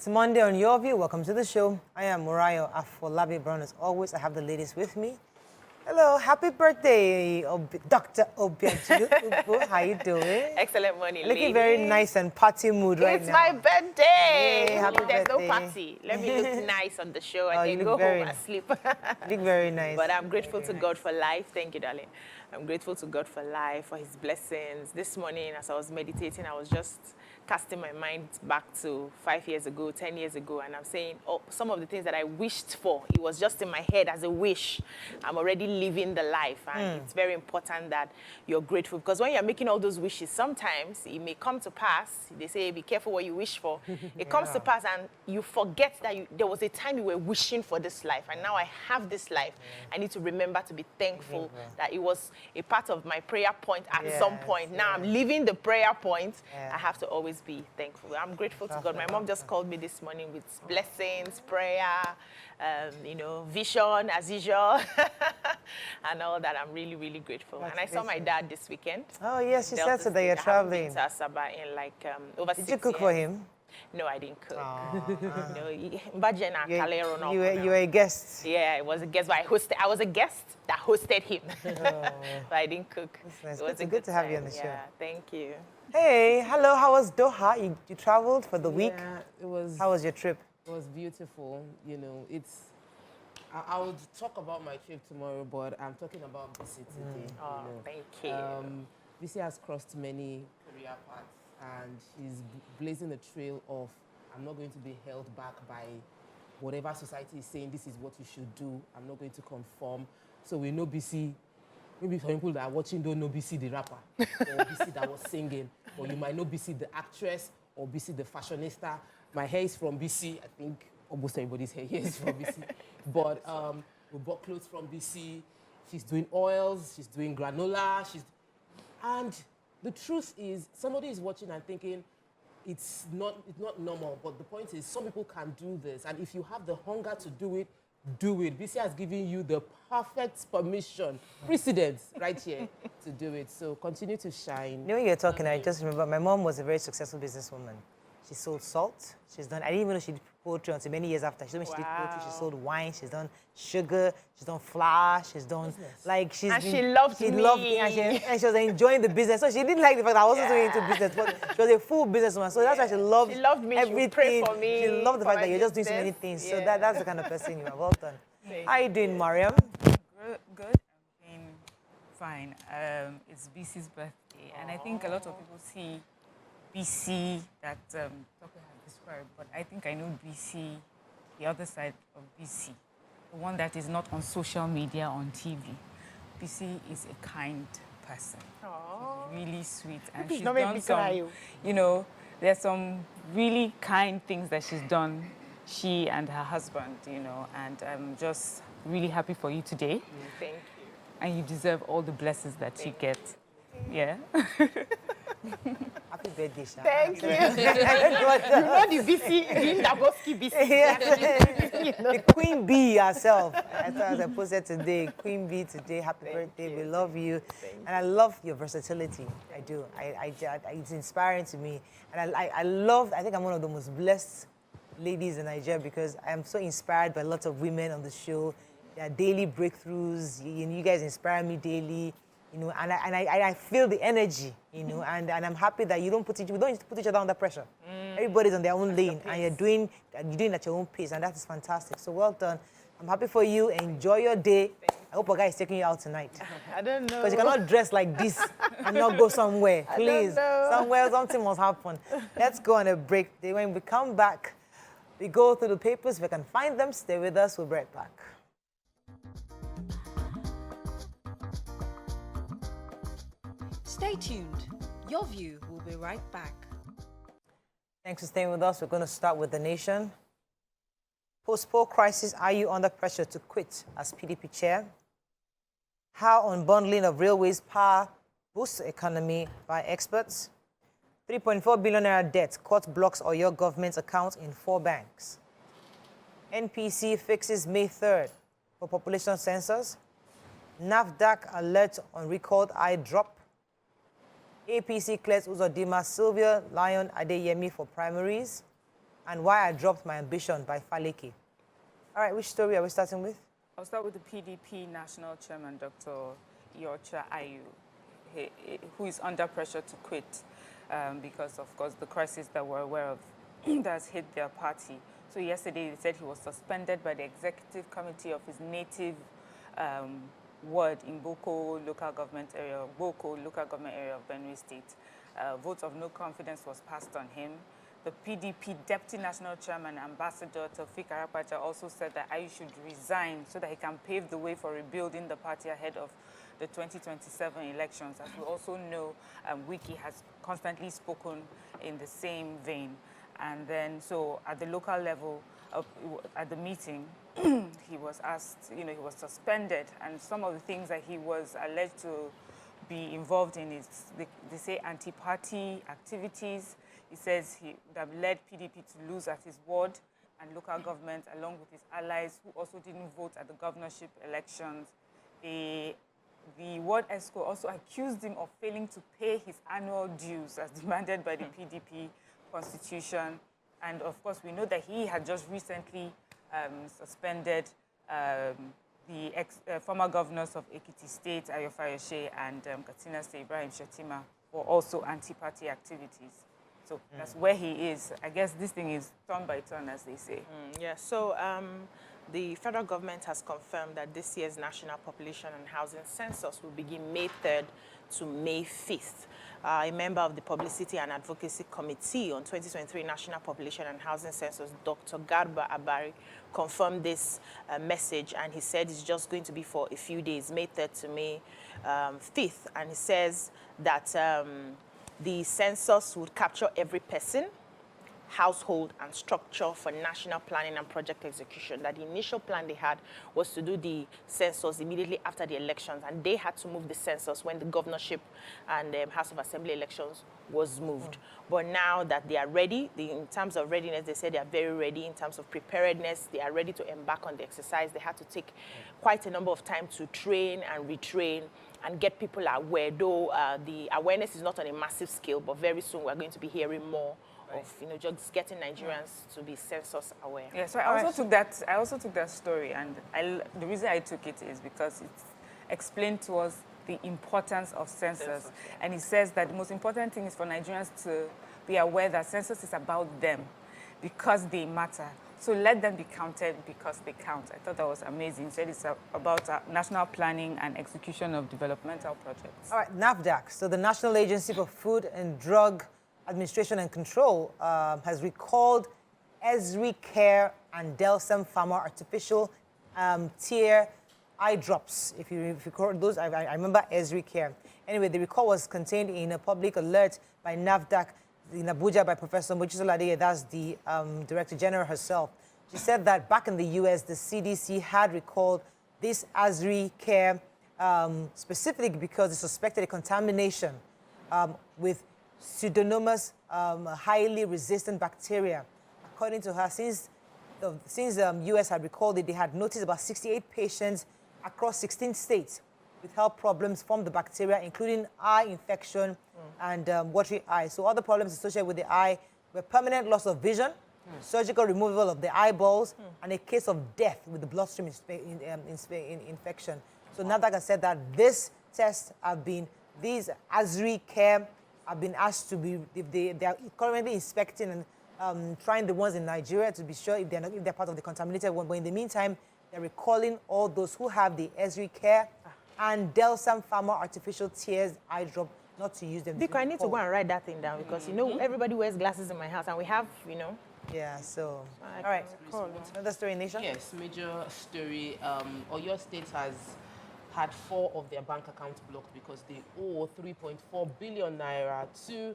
It's Monday on Your View. Welcome to the show. I am Murayo Afolabi Brown. As always, I have the ladies with me. Hello, happy birthday, Dr. Obiaju. How you doing? Excellent morning, looking very nice and party mood right now. It's my birthday. Yay, happy There's birthday. no party. Let me look nice on the show and then you go look very home and sleep. You look very nice. But I'm grateful to God for life. Thank you, darling. I'm grateful to God for life, for his blessings. This morning, as I was meditating, I was just casting my mind back to 5 years ago, 10 years ago, and I'm saying, oh, some of the things that I wished for, it was just in my head as a wish. I'm already living the life, and it's very important that you're grateful, because when you're making all those wishes, sometimes it may come to pass. They say, be careful what you wish for. It comes to pass, and you forget that there was a time you were wishing for this life, and now I have this life. I need to remember to be thankful that it was a part of my prayer point at some point. Now I'm living the prayer point. I have to always be thankful. I'm grateful to God. My mom just called me this morning with blessings, prayer, vision as usual, and all that. I'm really, really grateful. And I saw my dad this weekend. Oh, yes, you said so that you're traveling. I haven't been to Asaba in like over 6 years. Did you cook for him? No, I didn't cook. You You were a guest. Yeah, I was a guest, but I was a guest that hosted him. But I didn't cook. That's nice. It was Good to have you on the show. Yeah, thank you. Hey, hello, how was Doha? You traveled for the week? Yeah, it was. How was your trip? It was beautiful. You know, I would talk about my trip tomorrow, but I'm talking about BC today. Oh, thank you. BC has crossed many career paths, and she's blazing a trail of, I'm not going to be held back by whatever society is saying, this is what you should do. I'm not going to conform. So we know BC. Maybe some people that are watching don't know BC the rapper, or BC that was singing, or you might know BC the actress, or BC the fashionista. My hair is from BC. I think almost everybody's hair here is from BC. But we bought clothes from BC. She's doing oils. She's doing granola. And the truth is, somebody is watching and thinking, it's not normal. But the point is, some people can do this. And if you have the hunger to do it, do it. BC has given you the perfect permission, precedence right here to do it. So continue to shine. You know, when you're talking, I just remember my mom was a very successful businesswoman. She sold salt. I didn't even know she did poultry until many years after. She told me she did poultry, she sold wine, she's done sugar, she's done flour, she's done, she loved me. And she was enjoying the business. So she didn't like the fact that I wasn't doing into business, but she was a full businesswoman. So that's why she loved me. everything. She would pray for me. She loved the fact that you're just doing so many things. So that's the kind of person you are. Well done. How are you doing, Mariam? Good. I'm doing fine. It's BC's birthday, and I think a lot of people see BC that Dr. has described, but I think I know BC, the other side of BC, the one that is not on social media, on TV. BC is a kind person. She's really sweet, and she's done some, there's some really kind things that she's done, she and her husband, and I'm just really happy for you today. Thank you. And you deserve all the blessings that you get. Yeah. Happy birthday, Sha. Thank you. You know the BC, Daboski BC. The Queen Bee herself. As I posted today, Queen Bee today, happy birthday. We love you. And I love your versatility. I do. It's inspiring to me. And I think I'm one of the most blessed ladies in Nigeria because I am so inspired by lots of women on the show. Their daily breakthroughs. You guys inspire me daily. And I feel the energy, and I'm happy that we don't put each other under pressure. Everybody's on their own lane, and you're doing it at your own pace, and that is fantastic. So well done. I'm happy for you. Enjoy your day. I hope a guy is taking you out tonight. I don't know. Because you cannot dress like this and not go somewhere. Please, somewhere something must happen. Let's go on a break. When we come back, we go through the papers. If we can find them, stay with us. We'll be right back. Stay tuned. Your View will be right back. Thanks for staying with us. We're going to start with the nation. Post-poll crisis, are you under pressure to quit as PDP chair? How unbundling of railways power boosts the economy by experts? 3.4 billion naira debt, court blocks or your government's account in 4 banks. NPC fixes May 3rd for population census. NAFDAC alert on recalled eye drop. APC clears Uzodinma Sylvia Lion Adeyemi for primaries. and Why I Dropped My Ambition by Faleke. All right, which story are we starting with? I'll start with the PDP National Chairman, Dr. Iyorchia Ayu, who is under pressure to quit because, of course, the crisis that we're aware of that's hit their party. So yesterday, they said he was suspended by the executive committee of his native ward in Boko local government area of Benue State. Vote of no confidence was passed on him. The PDP Deputy National Chairman, Ambassador Taofeek Arapaja, also said that Ayu should resign so that he can pave the way for rebuilding the party ahead of the 2027 elections. As we also know, Wiki has constantly spoken in the same vein. And then, so at the local level, at the meeting, he was asked, he was suspended, and some of the things that he was alleged to be involved in is, they say, anti-party activities. He says he that led PDP to lose at his ward and local government, along with his allies who also didn't vote at the governorship elections. The ward ESCO also accused him of failing to pay his annual dues as demanded by the PDP constitution. And of course, we know that he had just recently suspended the former governors of Ekiti State, Ayo Fayose, and Katsina State, Ibrahim Shetima, for also anti-party activities. So that's where he is. I guess this thing is turn by turn, as they say. Yeah, so the federal government has confirmed that this year's National Population and Housing Census will begin May 3rd to May 5th. A member of the Publicity and Advocacy Committee on 2023 National Population and Housing Census, Dr. Garba Abari, confirmed this message, and he said it's just going to be for a few days, May 3rd to May 5th. And he says that the census would capture every person, household, and structure for national planning and project execution. That the initial plan they had was to do the census immediately after the elections, and they had to move the census when the governorship and House of Assembly elections was moved. But now that they are ready, in terms of readiness, they said they are very ready. In terms of preparedness, they are ready to embark on the exercise. They had to take quite a number of time to train and retrain and get people aware, though the awareness is not on a massive scale, but very soon we're going to be hearing more of just getting Nigerians to be census aware. Yeah, so I also took that story, and the reason I took it is because it explained to us the importance of census. And it says that the most important thing is for Nigerians to be aware that census is about them because they matter. So let them be counted because they count. I thought that was amazing. It said it's about national planning and execution of developmental projects. All right, NAFDAC, so the National Agency for Food and Drug Administration and Control has recalled Esri Care and Delsem Pharma artificial tear eye drops. If you recall those, I remember Esri Care. Anyway, the recall was contained in a public alert by NAFDAC in Abuja by Professor Mojisola Adeye, that's the Director General herself. She said that back in the US, the CDC had recalled this Esri Care specifically because they suspected a contamination with Pseudomonas highly resistant bacteria. According to her, since US had recalled it, they had noticed about 68 patients across 16 states with health problems from the bacteria, including eye infection and watery eye. So other problems associated with the eye were permanent loss of vision, surgical removal of the eyeballs, and a case of death with the bloodstream infection. So NAFDAC has said that these Esri Care have been asked to be, they are currently inspecting and trying the ones in Nigeria to be sure if they're part of the contaminated one. But in the meantime, they're recalling all those who have the Esri Care and Delsam Pharma artificial tears eye drop, not to use them. Biko, I need to go and write that thing down because, everybody wears glasses in my house and we have, Yeah, so, all right. Another story, Nisha? Yes, major story. Oyo State has had 4 of their bank accounts blocked because they owe 3.4 billion naira to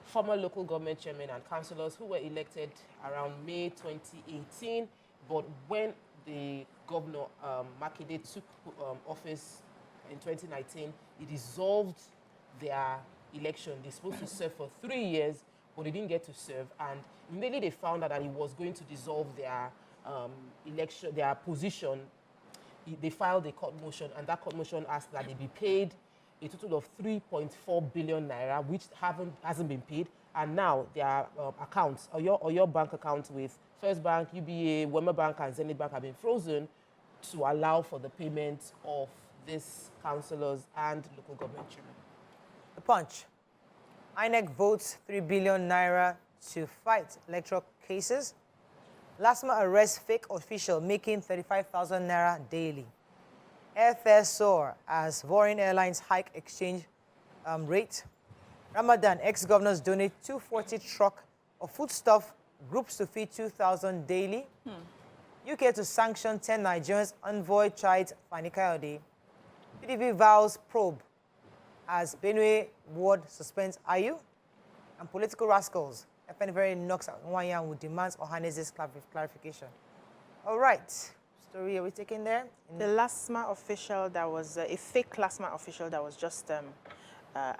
former local government chairmen and councillors who were elected around May 2018. But when the governor, Makinde, took office in 2019, he dissolved their election. They're supposed to serve for 3 years, but they didn't get to serve. And immediately they found out that he was going to dissolve their election, their position. They filed a court motion, and that court motion asked that they be paid a total of 3.4 billion naira, which hasn't been paid. and now their accounts or your bank accounts with First Bank, UBA, Wema Bank, and Zenith Bank have been frozen to allow for the payment of these councillors and local government children. The Punch. INEC votes 3 billion naira to fight electoral cases. LASMA arrests fake official making 35,000 naira daily. Airfares soar as foreign airlines hike exchange rate. Ramadan, ex-governors donate 240 truck of foodstuff, groups to feed 2,000 daily. UK to sanction 10 Nigerians, envoy chides Fanikayode. PDP vows probe as Benue ward suspends IU. And political rascals, FNVR knocks out Nwanyan who demands Ohanese's clarification. All right, story are we taking there? The LASMA official that was, a fake LASMA official that was just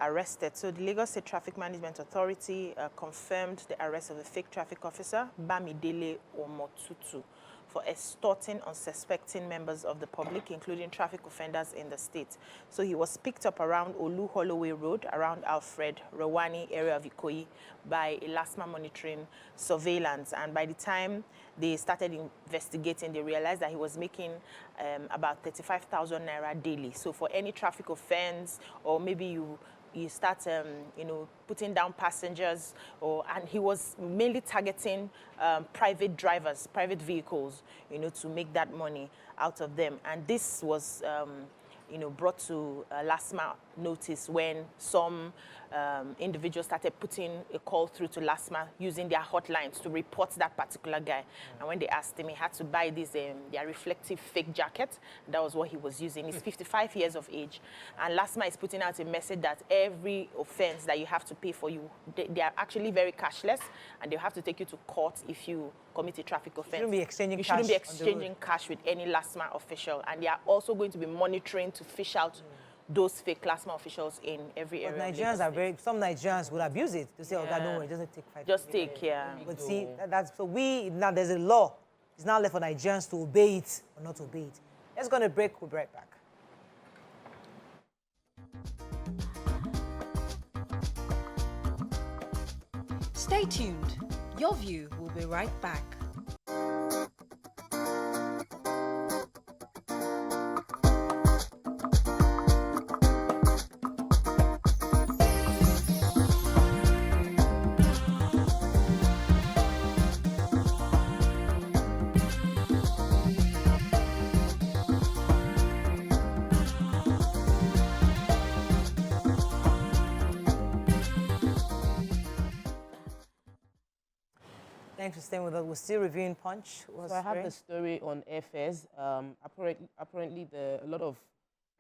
arrested. So the Lagos State Traffic Management Authority confirmed the arrest of a fake traffic officer, Bamidele Omotutu, for extorting unsuspecting members of the public, including traffic offenders in the state. So he was picked up around Olu Holloway Road, around Alfred Rewani area of Ikoyi, by a LASMA monitoring surveillance. And by the time they started investigating, they realized that he was making about 35,000 naira daily. So for any traffic offense, or maybe you start, putting down passengers, and he was mainly targeting private drivers, private vehicles, to make that money out of them. And this was, brought to LASMA notice when some individuals started putting a call through to LASMA using their hotlines to report that particular guy. And when they asked him, he had to buy this their reflective fake jacket. That was what he was using. He's 55 years of age. And LASMA is putting out a message that every offense that you have to pay for, they are actually very cashless, and they'll have to take you to court if you commit a traffic offense. You shouldn't be exchanging cash with any LASMA official. And they are also going to be monitoring to fish out those fake LASMA officials in every area. But Nigerians are some Nigerians will abuse it. To say, oh, God, don't worry, just take 5. Just take care. But see, now there's a law. It's now left for Nigerians to obey it or not obey it. Let's go on a break. We'll be right back. Stay tuned. Your View will be right back. Thanks for staying with us. We're still reviewing Punch. So I have the story on airfares. Apparently, a lot of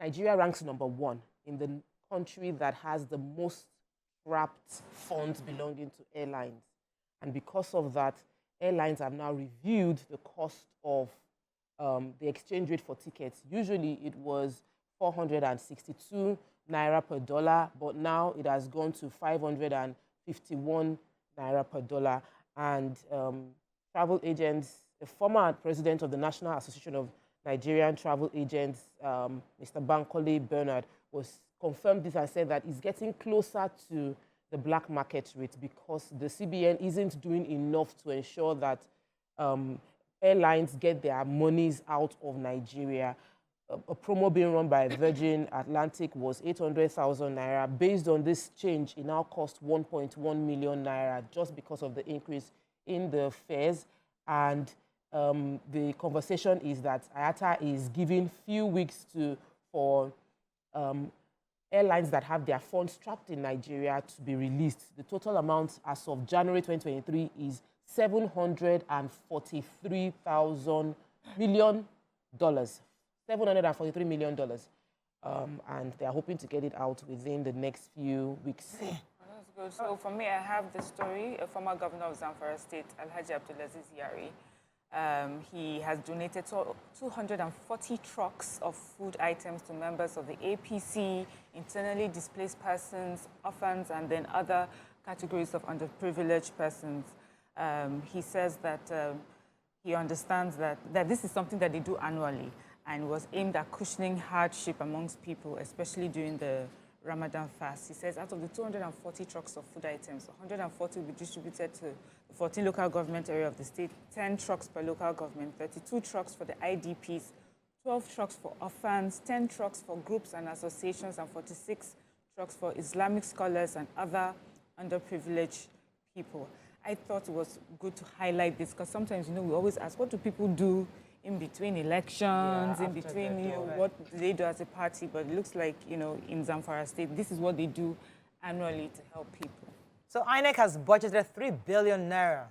Nigeria ranks #1 in the country that has the most trapped funds belonging to airlines. And because of that, airlines have now reviewed the cost of the exchange rate for tickets. Usually it was 462 naira per dollar, but now it has gone to 551 naira per dollar. And travel agents, the former president of the National Association of Nigerian Travel Agents, Mr. Bankole Bernard, was confirmed this and said that it's getting closer to the black market rate because the CBN isn't doing enough to ensure that airlines get their monies out of Nigeria. A promo being run by Virgin Atlantic was 800,000 naira. Based on this change, it now costs 1.1 million naira just because of the increase in the fares. And the conversation is that IATA is giving few weeks for airlines that have their funds trapped in Nigeria to be released. The total amount as of January 2023 is $743 million. $743 million. And they're hoping to get it out within the next few weeks. That's good. So for me, I have the story. A former governor of Zamfara State, Alhaji Abdulaziz Yari, he has donated 240 trucks of food items to members of the APC, internally displaced persons, orphans, and then other categories of underprivileged persons. He says that he understands that this is something that they do annually, and was aimed at cushioning hardship amongst people, especially during the Ramadan fast. He says out of the 240 trucks of food items, 140 will be distributed to the 14 local government area of the state, 10 trucks per local government, 32 trucks for the IDPs, 12 trucks for orphans, 10 trucks for groups and associations, and 46 trucks for Islamic scholars and other underprivileged people. I thought it was good to highlight this because sometimes, we always ask, what do people do in between elections, in between, what do they do as a party? But it looks like, in Zamfara State, this is what they do annually to help people. So INEC has budgeted 3 billion naira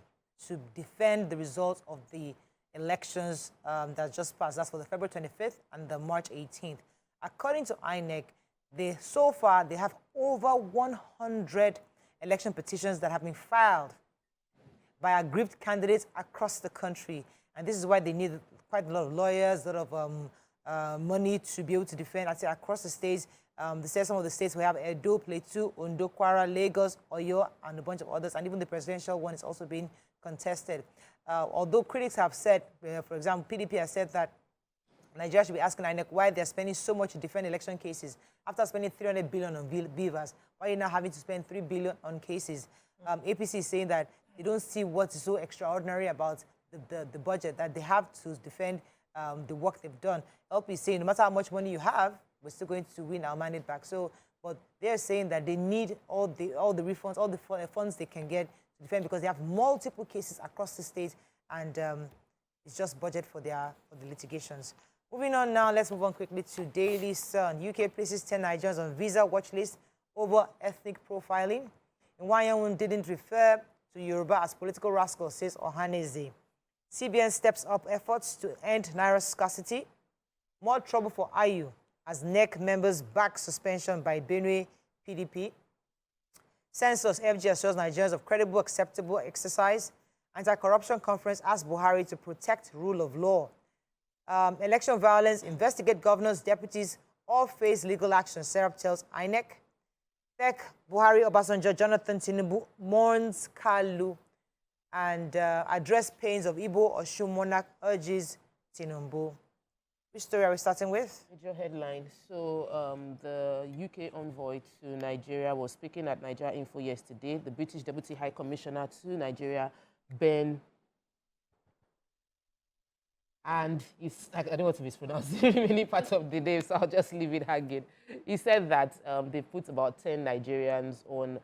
to defend the results of the elections that just passed. That's for the February 25th and the March 18th. According to INEC, so far they have over 100 election petitions that have been filed by aggrieved candidates across the country. And this is why they need quite a lot of lawyers, a lot of money to be able to defend. I'd say across the states, they say some of the states we have Edo, Plateau, Ondo, Kwara, Lagos, Oyo, and a bunch of others. And even the presidential one is also being contested. Although critics have said, for example, PDP has said that Nigeria should be asking INEC why they're spending so much to defend election cases. After spending 300 billion on beavers, why are you now having to spend 3 billion on cases? APC is saying that they don't see what's so extraordinary about the budget, that they have to defend the work they've done. LP is saying no matter how much money you have, we're still going to win our mandate back. So, but they're saying that they need all the refunds, all the funds they can get to defend because they have multiple cases across the state, and it's just budget for the litigations. Moving on now, let's move on quickly to Daily Sun. UK places 10 Nigerians on visa watch list over ethnic profiling. Nwayaun didn't refer to Yoruba as political rascal, says Ohaneze. CBN steps up efforts to end Naira scarcity. More trouble for IU as NEC members back suspension by Benue PDP. Census FG assures Nigerians of credible, acceptable exercise. Anti-corruption conference asks Buhari to protect rule of law. Election violence, investigate governors, deputies, all face legal action, Serap tells INEC. Beck, Buhari, Obasanjo, Jonathan Tinubu mourns Kalu and address pains of Igbo Osun monarch urges Tinubu. Which story are we starting with? Major headline. So the UK envoy to Nigeria was speaking at Nigeria Info yesterday. The British Deputy High Commissioner to Nigeria, Ben, and I don't want to mispronounce many parts of the name, so I'll just leave it hanging. He said that they put about 10 Nigerians on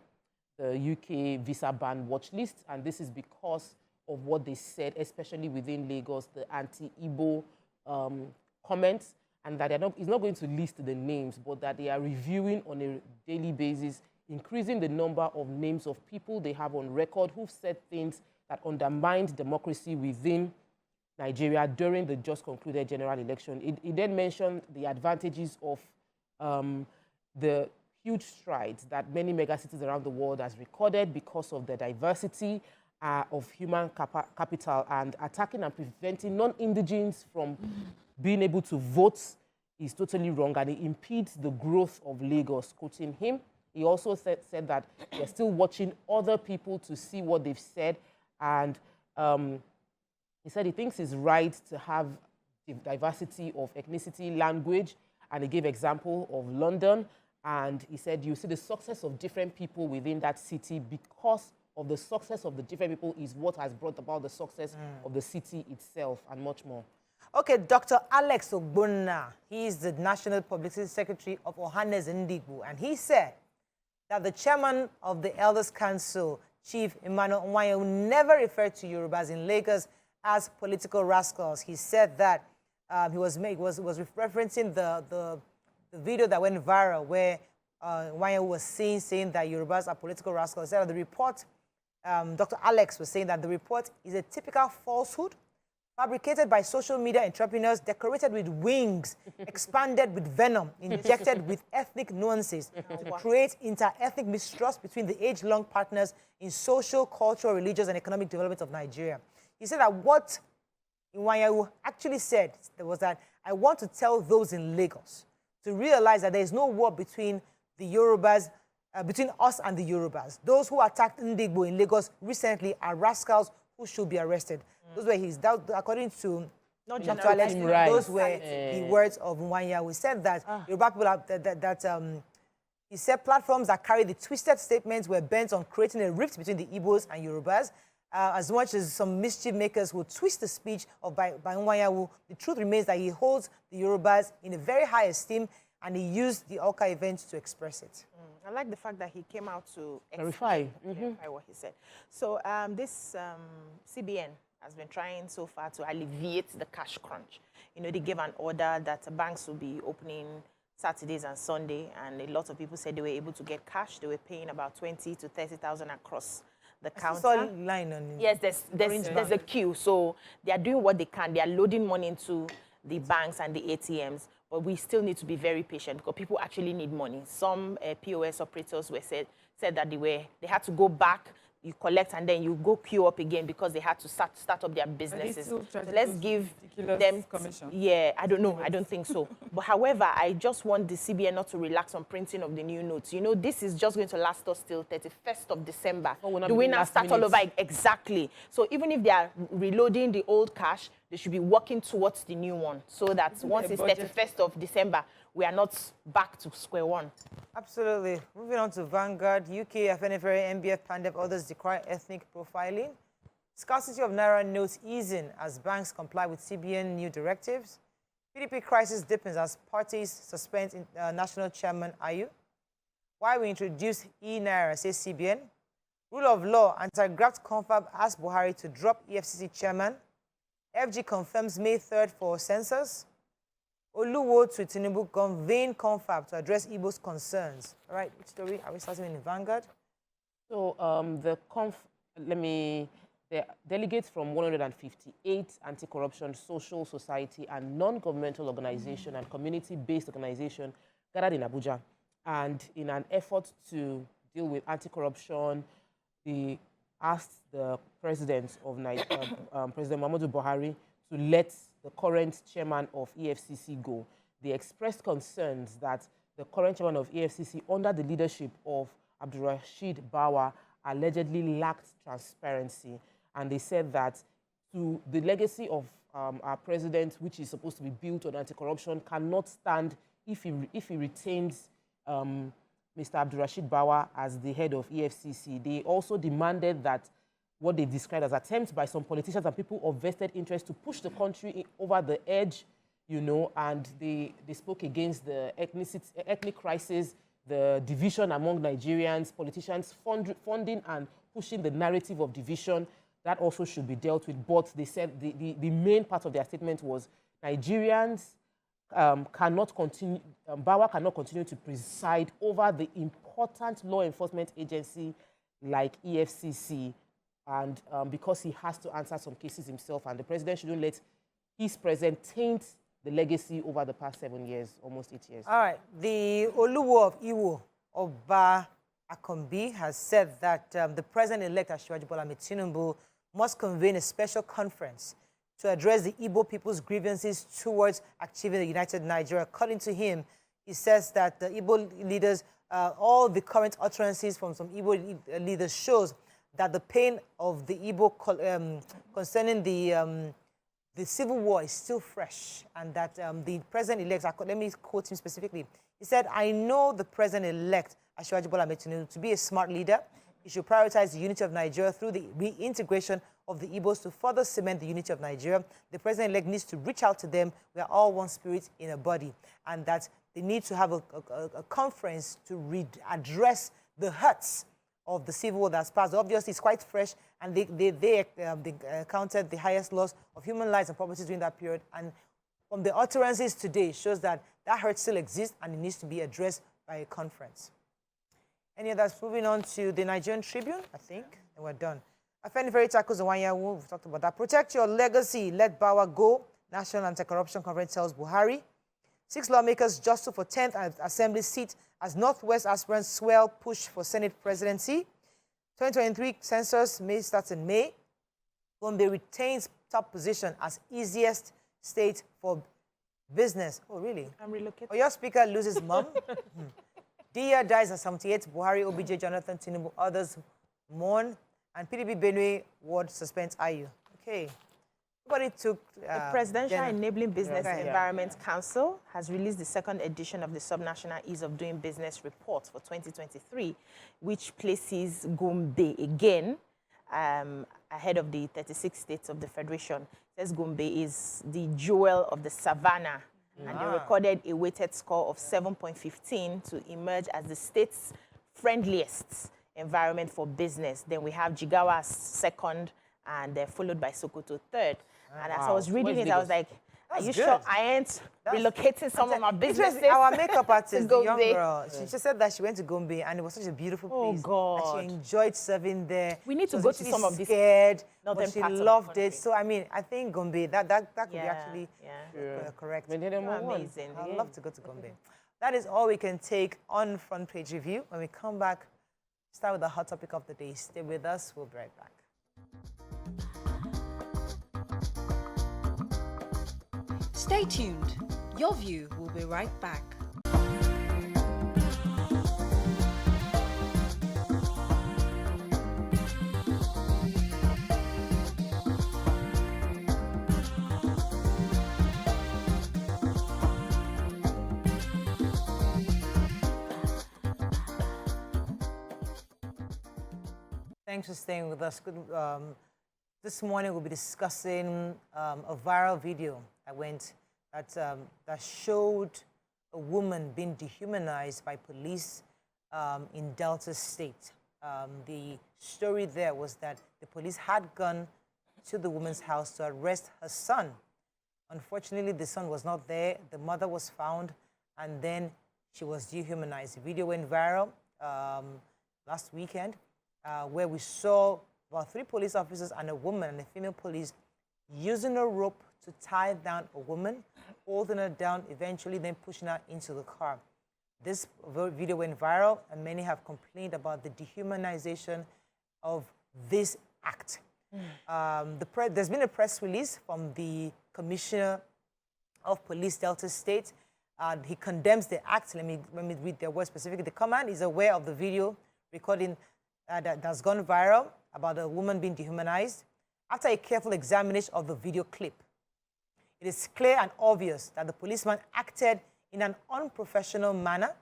the UK visa ban watch list, and this is because of what they said, especially within Lagos, the anti-Igbo comments, and that he's not going to list the names, but that they are reviewing on a daily basis, increasing the number of names of people they have on record who've said things that undermined democracy within Nigeria during the just concluded general election. It then mentioned the advantages of the huge strides that many megacities around the world has recorded because of the diversity of human capital, and attacking and preventing non-indigenes from being able to vote is totally wrong, and it impedes the growth of Lagos, quoting him. He also said that they're still watching other people to see what they've said, and he said he thinks it's right to have diversity of ethnicity, language, and he gave example of London. And he said you see the success of different people within that city because of the success of the different people is what has brought about the success of the city itself and much more. Okay, Dr. Alex Ogbonna, he is the National Publicity Secretary of Ohanes Ndigbo, and he said that the chairman of the Elders Council, Chief Emmanuel Nwayo, never referred to Yorubas in Lagos as political rascals. He said that he was referencing the video that went viral where Nwayo was saying that Yorubas are political rascals. He said that the report, Dr. Alex was saying that the report is a typical falsehood fabricated by social media entrepreneurs, decorated with wings, expanded with venom, injected with ethnic nuances to create inter-ethnic mistrust between the age-long partners in social, cultural, religious, and economic development of Nigeria. He said that what Nwayo actually said was that I want to tell those in Lagos to realize that there is no war between the Yorubas, between us and the Yorubas. Those who attacked Ndigbo in Lagos recently are rascals who should be arrested. Those were his, according to Dr. Alex, those were the words of Nwayo. We said that Yoruba people He said platforms that carry the twisted statements were bent on creating a rift between the Igbos and Yorubas. As much as some mischief makers will twist the speech of Nwanyawu, the truth remains that he holds the Yorubas in a very high esteem, and he used the Oka event to express it. I like the fact that he came out to Clarify what he said. So this CBN has been trying so far to alleviate the cash crunch. You know, they gave an order that banks will be opening Saturdays and Sunday, and a lot of people said they were able to get cash. They were paying about 20 to 30,000 across the counter. Saw line on Yes, there's a queue. So they are doing what they can. They are loading money into the banks and the ATMs, but we still need to be very patient because people actually need money. Some POS operators were said that they had to go back, you collect, and then you go queue up again because they had to start up their businesses. So let's give them commission. Yeah, I don't know. I don't think so. But however, I just want the CBN not to relax on printing of the new notes. You know, this is just going to last us till 31st of December. Do we now start all over? Exactly. So even if they are reloading the old cash, they should be working towards the new one so that once it's 31st of December, we are not back to square one. Absolutely. Moving on to Vanguard, UK, FNFRA, MBF, PANDEP, others decry ethnic profiling. Scarcity of Naira notes easing as banks comply with CBN new directives. PDP crisis deepens as parties suspend national chairman Ayu. Why we introduce e-Naira, says CBN. Rule of law, anti-graft confab asks Buhari to drop EFCC chairman. FG confirms May 3rd for census. Oluwo to Tinubu convene confab to address Igbo's concerns. All right, which story are we starting in Vanguard? So the delegates from 158 anti-corruption, social society, and non-governmental organization and community-based organization gathered in Abuja. And in an effort to deal with anti-corruption, they asked the president of President Muhammadu Buhari to let the current chairman of EFCC go. They expressed concerns that the current chairman of EFCC, under the leadership of Abdulrasheed Bawa, allegedly lacked transparency. And they said that to the legacy of our president, which is supposed to be built on anti-corruption, cannot stand if he retains Mr. Abdulrasheed Bawa as the head of EFCC. They also demanded that what they described as attempts by some politicians and people of vested interest to push the country over the edge, you know, and they spoke against the ethnic crisis, the division among Nigerians, politicians funding and pushing the narrative of division. That also should be dealt with. But they said the main part of their statement was Nigerians cannot continue, Bawa cannot continue to preside over the important law enforcement agency like EFCC, and because he has to answer some cases himself, and the president shouldn't let his presence taint the legacy over the past 7 years, almost 8 years. All right. The Oluwo of Iwo, Oba Akombi, has said that the president-elect Asiwaju Bola Ahmed Tinubu must convene a special conference to address the Igbo people's grievances towards achieving a united Nigeria. According to him, he says that the Igbo leaders, all the current utterances from some Igbo leaders shows that the pain of the Igbo concerning the civil war is still fresh, and that the president-elect, let me quote him specifically, he said, "I know the president-elect, Asiwaju Bola Ahmed Tinubu, to be a smart leader. He should prioritize the unity of Nigeria through the reintegration of the Igbos to further cement the unity of Nigeria. The president-elect needs to reach out to them. We are all one spirit in a body," and that they need to have a conference to address the hurts of the civil war that's passed. Obviously, it's quite fresh, and they counted the highest loss of human lives and property during that period. And from the utterances today, shows that hurt still exists and it needs to be addressed by a conference. Any others? Moving on to the Nigerian Tribune, I think, and we're done. Afenifere tackles the 1 year war. We've talked about that. Protect your legacy. Let Bawa go. National Anti-Corruption Conference tells Buhari. 6 lawmakers jostle for 10th Assembly seat as Northwest aspirants swell push for Senate presidency. 2023 census May starts in May. Gombe retains top position as easiest state for business. Oh, really? I'm relocating. Oh, your speaker loses mom. Dia dies at 78. Buhari, OBJ, Jonathan, Tinubu, others mourn. And PDP Benue ward suspends Ayu. Okay. Everybody took... The Presidential Enabling Business Yeah. Environment Council has released the second edition of the Subnational Ease of Doing Business Report for 2023, which places Gombe again ahead of the 36 states of the Federation. It says Gombe is the jewel of the savannah, and they recorded a weighted score of 7.15 to emerge as the state's friendliest environment for business. Then we have Jigawa as second, and followed by Sokoto third. And as I was reading it, I was like, are you sure I ain't relocating some of my businesses? Our makeup artist, the young Gombe. girl, she just said that she went to Gombe and it was such a beautiful Oh, place. God. And she enjoyed serving there. We need to She go was to actually some of these scared, northern but she parts of the loved it. country. So, I mean, I think Gombe, that could be actually correct. Amazing. I'd love to go to Gombe. That is all we can take on Front Page Review. When we come back, start with the hot topic of the day. Stay with us. We'll be right back. Stay tuned. Your View will be right back. Thanks for staying with us. This morning we'll be discussing a viral video that showed a woman being dehumanized by police in Delta State. The story there was that the police had gone to the woman's house to arrest her son. Unfortunately, the son was not there. The mother was found, and then she was dehumanized. The video went viral last weekend, where we saw about 3 police officers and a woman and a female police using a rope to tie down a woman, holding her down, eventually then pushing her into the car. This video went viral, and many have complained about the dehumanization of this act. There's been a press release from the Commissioner of Police Delta State. He condemns the act. Let me read their words specifically. The command is aware of the video recording that's gone viral about a woman being dehumanized. After a careful examination of the video clip, it is clear and obvious that the policeman acted in an unprofessional manner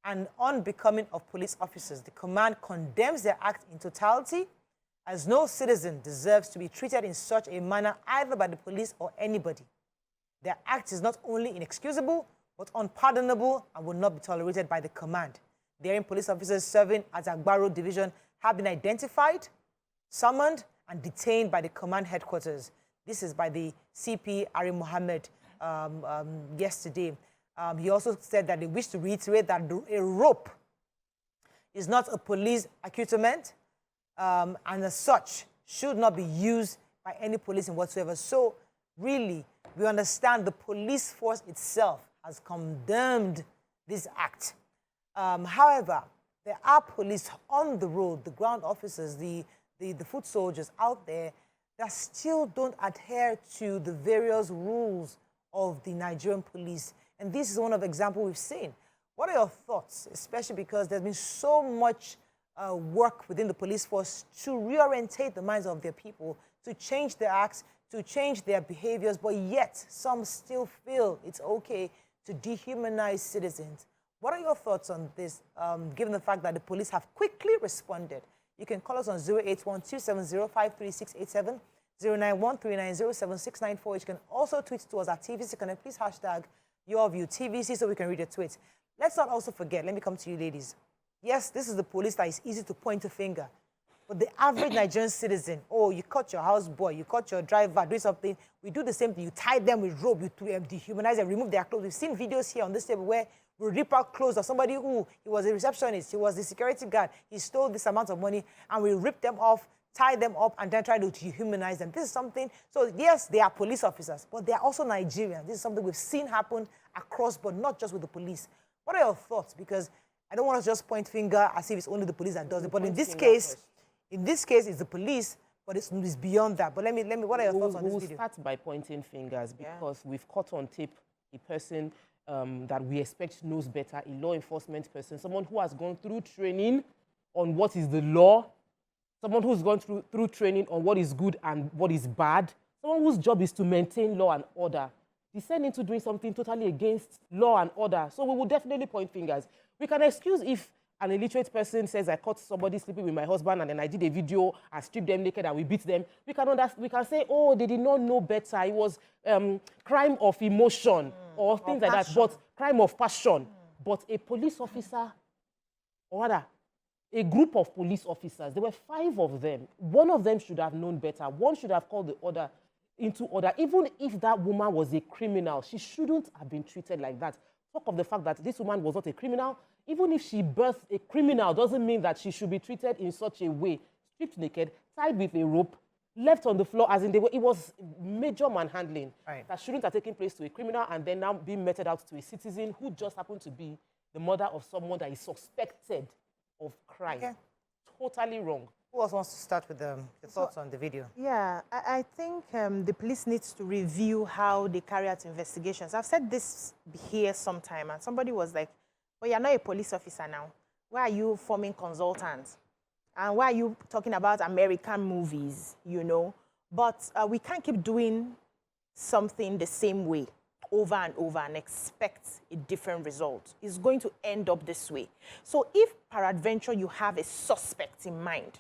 and unbecoming of police officers. The command condemns their act in totality, as no citizen deserves to be treated in such a manner either by the police or anybody. Their act is not only inexcusable, but unpardonable and will not be tolerated by the command. Therein, police officers serving at Agbaro Division have been identified, summoned, and detained by the command headquarters. This is by the CP Ari Mohammed yesterday. He also said that they wish to reiterate that a rope is not a police accoutrement, and as such should not be used by any police in whatsoever. So really, we understand the police force itself has condemned this act. However, there are police on the road, the ground officers, the foot soldiers out there that still don't adhere to the various rules of the Nigerian police. And this is one of the examples we've seen. What are your thoughts, especially because there's been so much work within the police force to reorientate the minds of their people, to change their acts, to change their behaviors, but yet some still feel it's okay to dehumanize citizens. What are your thoughts on this, given the fact that the police have quickly responded? You can call us on 081-270-53687, 091-390-7694. You can also tweet to us at TVC Connect. Please hashtag your view TVC so we can read your tweets. Let's not also forget, let me come to you ladies. Yes, this is the police that is easy to point a finger. But the average Nigerian citizen, oh, you caught your houseboy, you caught your driver doing something, we do the same thing. You tie them with rope, you dehumanize them, remove their clothes. We've seen videos here on this table where we rip out clothes of somebody who, he was a receptionist, he was the security guard, he stole this amount of money, and we rip them off, tie them up, and then try to dehumanize them. This is something, so yes, they are police officers, but they are also Nigerians. This is something we've seen happen across, but not just with the police. What are your thoughts? Because I don't want to just point finger as if it's only the police that does it, but in this case, it's the police, but it's beyond that. But let me. What are your thoughts on this video? We'll start by pointing fingers because we've caught on tape a person that we expect knows better, a law enforcement person, someone who has gone through training on what is the law, someone who's gone through training on what is good and what is bad, someone whose job is to maintain law and order, descend into doing something totally against law and order. So we will definitely point fingers. We can excuse if an illiterate person says, I caught somebody sleeping with my husband and then I did a video and stripped them naked and we beat them. We can say, oh, they did not know better. It was crime of emotion or things like that, but crime of passion. But a police officer, or rather, a group of police officers, there were 5 of them. One of them should have known better. One should have called the other into order. Even if that woman was a criminal, she shouldn't have been treated like that. Talk of the fact that this woman was not a criminal. Even if she birthed a criminal, doesn't mean that she should be treated in such a way. Stripped naked, tied with a rope, left on the floor, as in the way it was major manhandling that shouldn't have taken place to a criminal and then now being meted out to a citizen who just happened to be the mother of someone that is suspected of crime. Okay. Totally wrong. Who else wants to start with the thoughts on the video? Yeah, I think the police needs to review how they carry out investigations. I've said this here sometime, and somebody was like, well, you're not a police officer now. Why are you forming consultants? And why are you talking about American movies, you know? But we can't keep doing something the same way over and over and expect a different result. It's going to end up this way. So if peradventure you have a suspect in mind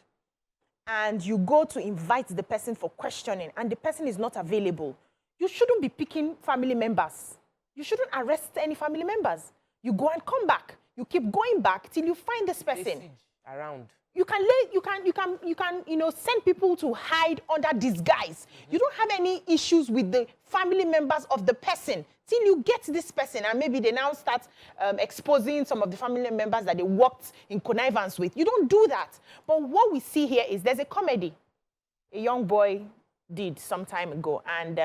and you go to invite the person for questioning and the person is not available, you shouldn't be picking family members. You shouldn't arrest any family members. You go and come back. You keep going back till you find this person. Around. You can send people to hide under disguise. You don't have any issues with the family members of the person till you get this person, and maybe they now start exposing some of the family members that they worked in connivance with. You don't do that. But what we see here is there's a comedy a young boy did some time ago, and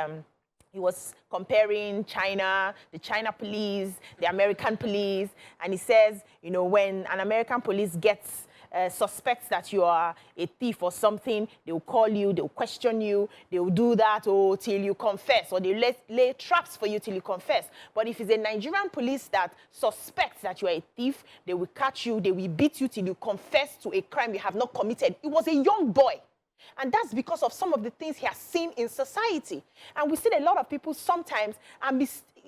he was comparing China, the China police, the American police, and he says, you know, when an American police gets suspects that you are a thief or something, they will call you, they will question you, they will do that till you confess, or they lay traps for you till you confess. But if it's a Nigerian police that suspects that you are a thief, they will catch you, they will beat you till you confess to a crime you have not committed. It was a young boy. And that's because of some of the things he has seen in society. And we see a lot of people sometimes,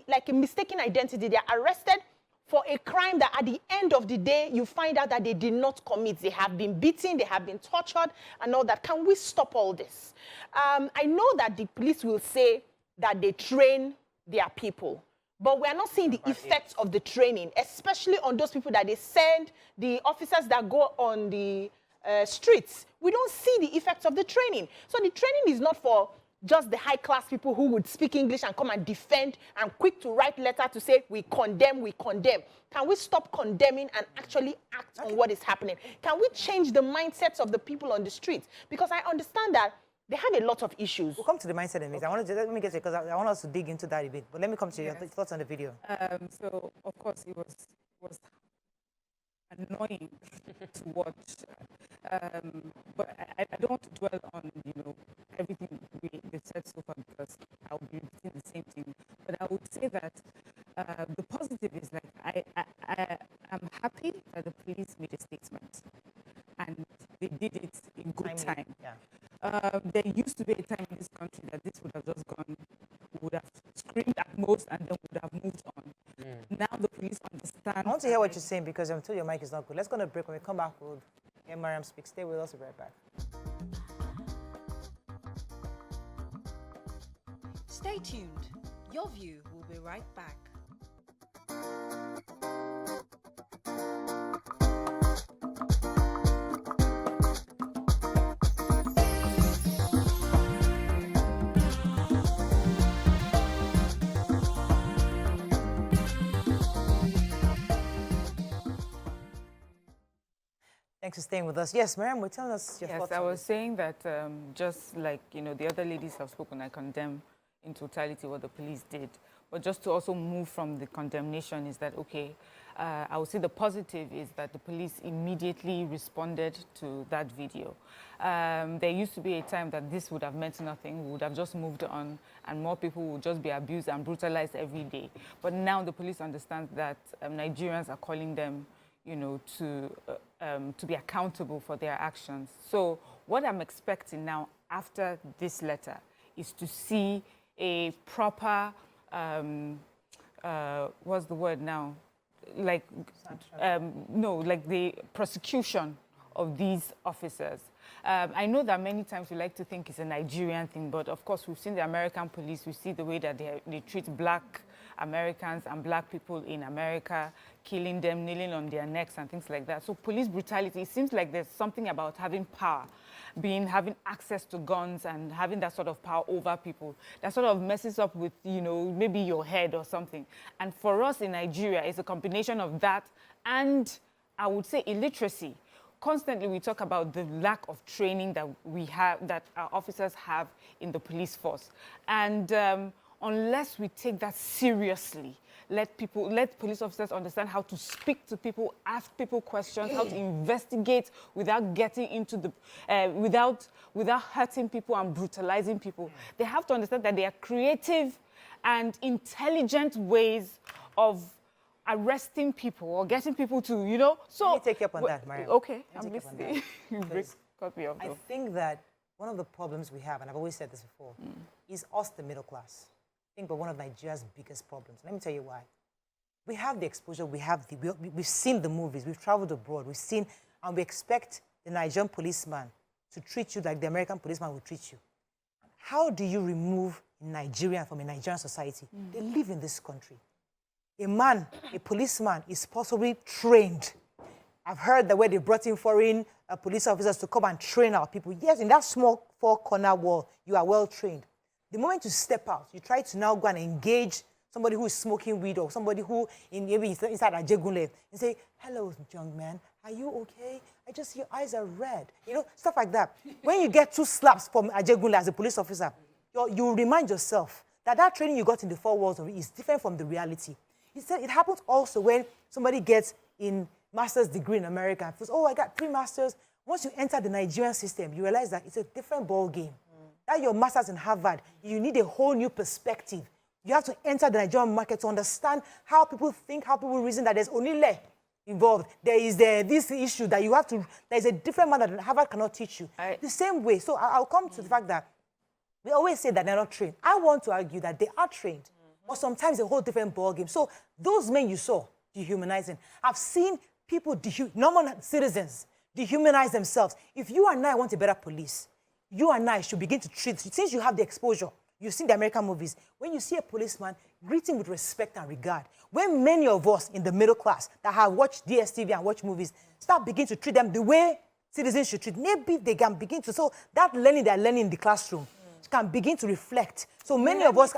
like a mistaken identity, they are arrested for a crime that at the end of the day, you find out that they did not commit. They have been beaten, they have been tortured, and all that. Can we stop all this? I know that the police will say that they train their people, but we are not seeing the effects of the training, especially on those people that they send, the officers that go on the streets. We don't see the effects of the training. So the training is not for just the high-class people who would speak English and come and defend and quick to write letter to say, we condemn, we condemn. Can we stop condemning and actually act on what is happening? Can we change the mindsets of the people on the streets? Because I understand that they have a lot of issues. We'll come to the mindset in a minute. Let me get it, because I want us to dig into that a bit. But let me come to your thoughts on the video. So, of course, it was annoying to watch. But I don't want to dwell on, everything they've said so far, because I'll be repeating the same thing. But I would say that the positive is, like, I'm happy that the police made a statement. And they did it in good time. Yeah. There used to be a time in this country that this would have just gone, would have screamed at most, and then would have moved on. Now the police understand. I want to hear what you're saying, because I'm told your mic is not good. Let's go on a break. When we come back, we'll hear Mariam speak. Stay with us. We'll be right back. Stay tuned. Your View will be right back. Thanks for staying with us. Yes, Mariam, tell us your thoughts. Yes, I was saying that just like, the other ladies have spoken, I condemn in totality what the police did. But just to also move from the condemnation is that, okay, I would say the positive is that the police immediately responded to that video. There used to be a time that this would have meant nothing. We would have just moved on, and more people would just be abused and brutalized every day. But now the police understand that Nigerians are calling them, to be accountable for their actions. So what I'm expecting now after this letter is to see a proper, what's the word now? Like, no, like the prosecution of these officers. I know that many times we like to think it's a Nigerian thing, but of course we've seen the American police, we see the way that they treat black Americans and black people in America, killing them, kneeling on their necks and things like that. So police brutality, it seems like there's something about having power, having access to guns and having that sort of power over people that sort of messes up with, you know, maybe your head or something. And for us in Nigeria, it's a combination of that and I would say illiteracy. Constantly we talk about the lack of training that we have, that our officers have in the police force. And unless we take that seriously, let police officers understand how to speak to people, ask people questions, how to investigate without getting into the, without hurting people and brutalizing people. They have to understand that there are creative and intelligent ways of arresting people or getting people to, you know. So let me take you up on that, Mariam. Okay, I'm listening. Cut me off, I think that one of the problems we have, and I've always said this before, is us, the middle class. I think we're one of Nigeria's biggest problems. Let me tell you why. We have the exposure, we've seen the movies, we've traveled abroad, we've seen, and we expect the Nigerian policeman to treat you like the American policeman will treat you. How do you remove Nigerian from a Nigerian society? They live in this country. A policeman is possibly trained. I've heard that where they brought in foreign police officers to come and train our people. Yes, in that small four-corner wall, you are well trained. The moment you step out, you try to now go and engage somebody who is smoking weed or somebody who maybe inside a jegule and say, hello, young man, are you okay? I just see your eyes are red. You know, stuff like that. When you get 2 slaps from a jegule as a police officer, you remind yourself that training you got in the 4 walls of it is different from the reality. It happens also when somebody gets in master's degree in America and feels, oh, I got 3 masters. Once you enter the Nigerian system, you realize that it's a different ball game. That your master's in Harvard, you need a whole new perspective. You have to enter the Nigerian market to understand how people think, how people reason, that there's only lay involved. There is this issue that you have to, there's a different manner that Harvard cannot teach you. The same way. So I'll come to the fact that we always say that they're not trained. I want to argue that they are trained. But sometimes a whole different ballgame. So those men you saw dehumanizing, I've seen people, normal citizens, dehumanize themselves. If you and I want a better police, you and I should begin to treat, since you have the exposure, you've seen the American movies, when you see a policeman, greet him with respect and regard. When many of us in the middle class that have watched DSTV and watched movies, start beginning to treat them the way citizens should treat, maybe they can begin to, so that learning they're learning in the classroom, can begin to reflect. So many of us,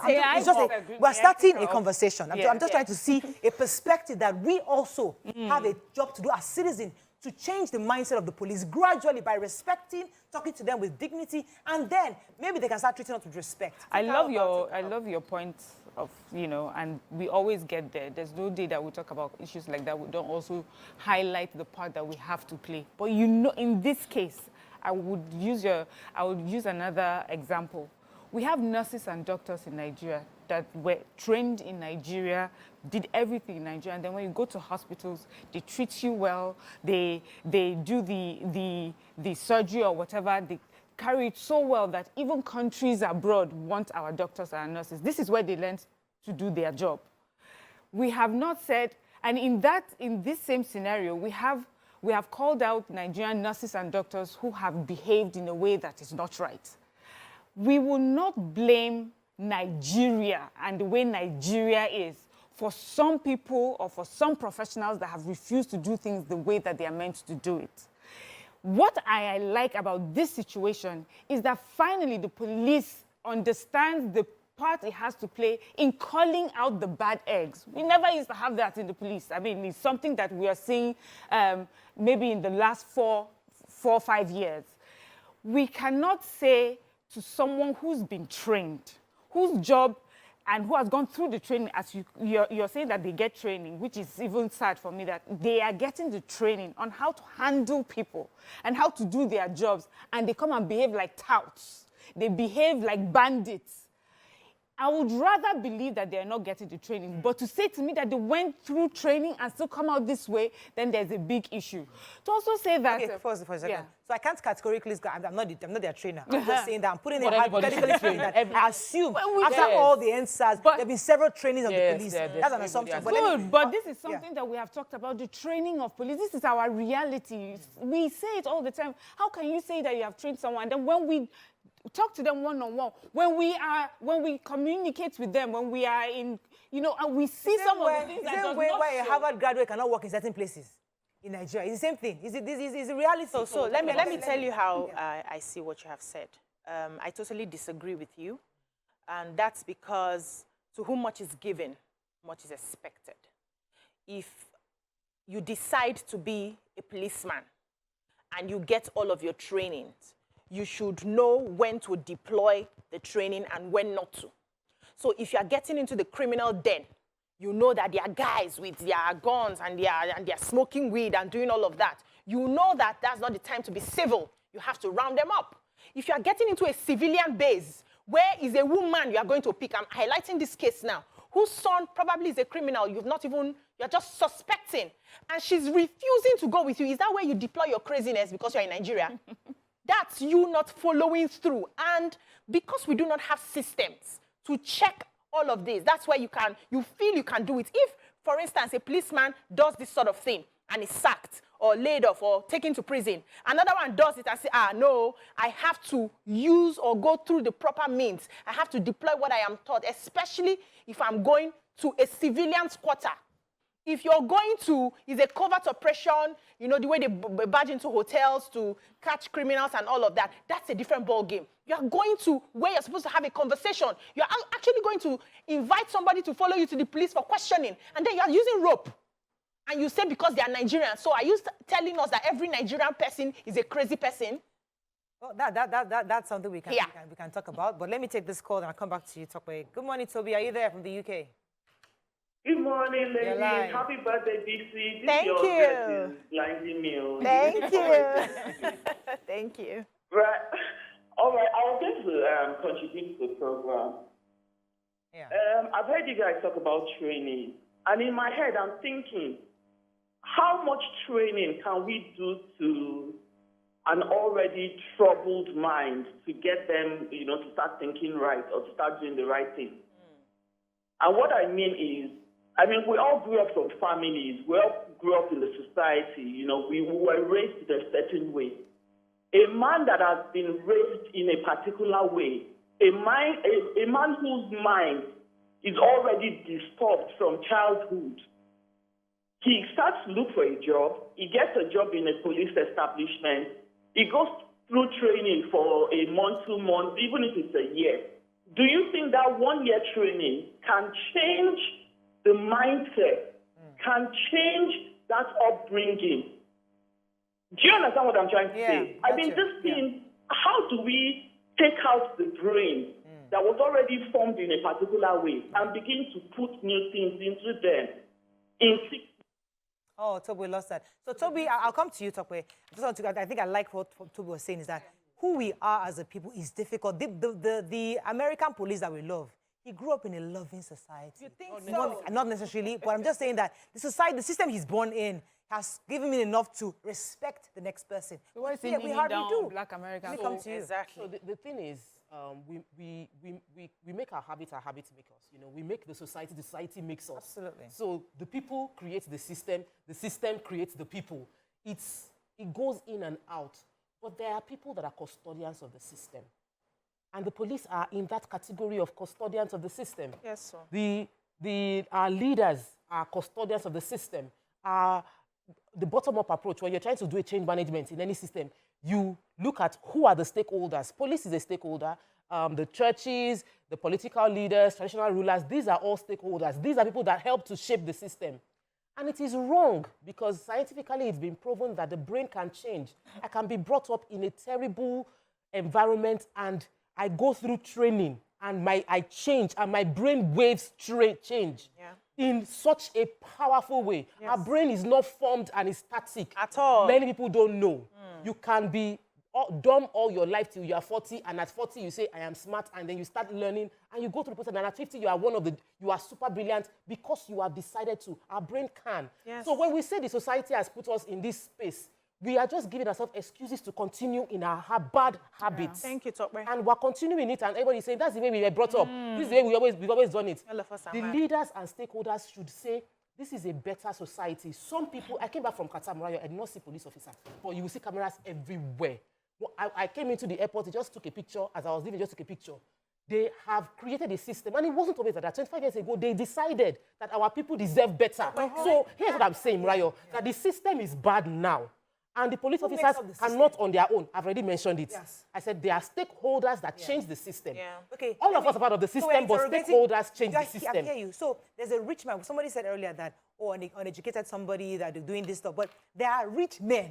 we're starting a conversation. I'm just trying to see a perspective that we also have a job to do as citizens to change the mindset of the police gradually by respecting, talking to them with dignity, and then maybe they can start treating us with respect. I love your point of, you know, and we always get there. There's no day that we talk about issues like that we don't also highlight the part that we have to play. But you know, in this case, I would use another example. We have nurses and doctors in Nigeria that were trained in Nigeria, did everything in Nigeria, and then when you go to hospitals, they treat you well, they do the surgery or whatever, they carry it so well that even countries abroad want our doctors and our nurses. This is where they learned to do their job. We have not said, and in this same scenario, we have called out Nigerian nurses and doctors who have behaved in a way that is not right. We will not blame Nigeria and the way Nigeria is for some people or for some professionals that have refused to do things the way that they are meant to do it. What I like about this situation is that finally the police understands the part it has to play in calling out the bad eggs. We never used to have that in the police. I mean, it's something that we are seeing maybe in the last 4 or 5 years. We cannot say to someone who's been trained, whose job and who has gone through the training, as you're saying that they get training, which is even sad for me, that they are getting the training on how to handle people and how to do their jobs, and they come and behave like touts. They behave like bandits. I would rather believe that they are not getting the training, but to say to me that they went through training and still come out this way, then there's a big issue. To also say that... Okay, for a second. Yeah. So I can't categorically, I'm not their trainer. I'm just saying that I'm putting it But everybody hypothetically should saying train. that I assume Well, after yes. all the NSAS, But- there have been several trainings of the Yes, police. there- That's an everybody assumption. has- But let me- Good, but this is something that we have talked about, the training of police. This is our reality. We say it all the time. How can you say that you have trained someone, then when we talk to them one-on-one, when we communicate with them, when we are in, and we see some of the things that does why not a show. Harvard graduate cannot work in certain places in Nigeria. It's the same thing. It's a reality. So let me tell you how I see what you have said. I totally disagree with you. And that's because to whom much is given, much is expected. If you decide to be a policeman and you get all of your trainings, you should know when to deploy the training and when not to. So if you are getting into the criminal den, you know that there are guys with their guns and they're smoking weed and doing all of that. You know that that's not the time to be civil. You have to round them up. If you are getting into a civilian base, where is a woman you are going to pick? I'm highlighting this case now, whose son probably is a criminal. You're just suspecting. And she's refusing to go with you. Is that where you deploy your craziness because you're in Nigeria? That's you not following through. And because we do not have systems to check all of this, that's where you feel you can do it. If, for instance, a policeman does this sort of thing and is sacked or laid off or taken to prison, another one does it and say, no, I have to use or go through the proper means. I have to deploy what I am taught, especially if I'm going to a civilian's quarter. If you're going to, is a covert operation, the way they barge into hotels to catch criminals and all of that, that's a different ball game. You're going to where you're supposed to have a conversation. You're actually going to invite somebody to follow you to the police for questioning, and then you're using rope. And you say because they are Nigerians. So are you telling us that every Nigerian person is a crazy person? Well, that's something we can talk about. But let me take this call and I'll come back to you, Tokwe. Good morning, Toby. Are you there from the UK? Good morning, ladies. Live. Happy birthday, BC. Thank you. This is blinding me. Thank you. Thank you. Right. All right. I was going to contribute to the program. Yeah. I've heard you guys talk about training. And in my head, I'm thinking, how much training can we do to an already troubled mind to get them, to start thinking right or to start doing the right thing? And what I mean is, we all grew up from families. We all grew up in the society. We were raised in a certain way. A man that has been raised in a particular way, a man whose mind is already disturbed from childhood, he starts to look for a job. He gets a job in a police establishment. He goes through training for a month, 2 months, even if it's a year. Do you think that 1 year training can change the mindset, can change that upbringing? Do you understand what I'm trying to say? This thing, how do we take out the brain that was already formed in a particular way and begin to put new things into them in 6 months? Oh, Toby lost that. So, Toby, I'll come to you, Tokwe. I think I like what Toby was saying is that who we are as a people is difficult. The American police that we love, he grew up in a loving society. You think so? Not necessarily, but I'm just saying that the system he's born in has given him enough to respect the next person. So what is Yeah, we hardly do. Black Americans? Let me come to you. Exactly. So the thing is, we make our habits make us. We make the society makes us. Absolutely. So the people create the system creates the people. It goes in and out. But there are people that are custodians of the system. And the police are in that category of custodians of the system. Yes, sir. Our leaders are custodians of the system. The bottom-up approach, when you're trying to do a change management in any system, you look at who are the stakeholders. Police is a stakeholder. The churches, the political leaders, traditional rulers, these are all stakeholders. These are people that help to shape the system. And it is wrong because scientifically it's been proven that the brain can change. I can be brought up in a terrible environment and I go through training and I change and my brain waves change in such a powerful way. Yes. Our brain is not formed and is static. At all. Many people don't know. You can be dumb all your life till you are 40, and at 40 you say, I am smart, and then you start learning, and you go to the process, and at 50 you are super brilliant because you have decided to. Our brain can. Yes. So when we say the society has put us in this space, we are just giving ourselves excuses to continue in our bad habits. Thank you, Tokwe. And we're continuing it, and everybody's saying, that's the way we were brought up. This is the way we've always done it. All of us are The mad. leaders and stakeholders should say, this is a better society. Some people, I came back from Qatar, Murayo, I did not see police officers, but you will see cameras everywhere. Well, I came into the airport, they just took a picture, as I was leaving, just took a picture. They have created a system, and it wasn't always like that. 25 years ago, they decided that our people deserve better. So here's what I'm saying, Murayo, that the system is bad now. And the police officers cannot on their own. I've already mentioned it. Yes. I said there are stakeholders that change the system. Yeah. Okay. All of us are part of the system, but stakeholders change the system. I hear you. So there's a rich man. Somebody said earlier that, an uneducated somebody that is doing this stuff. But there are rich men,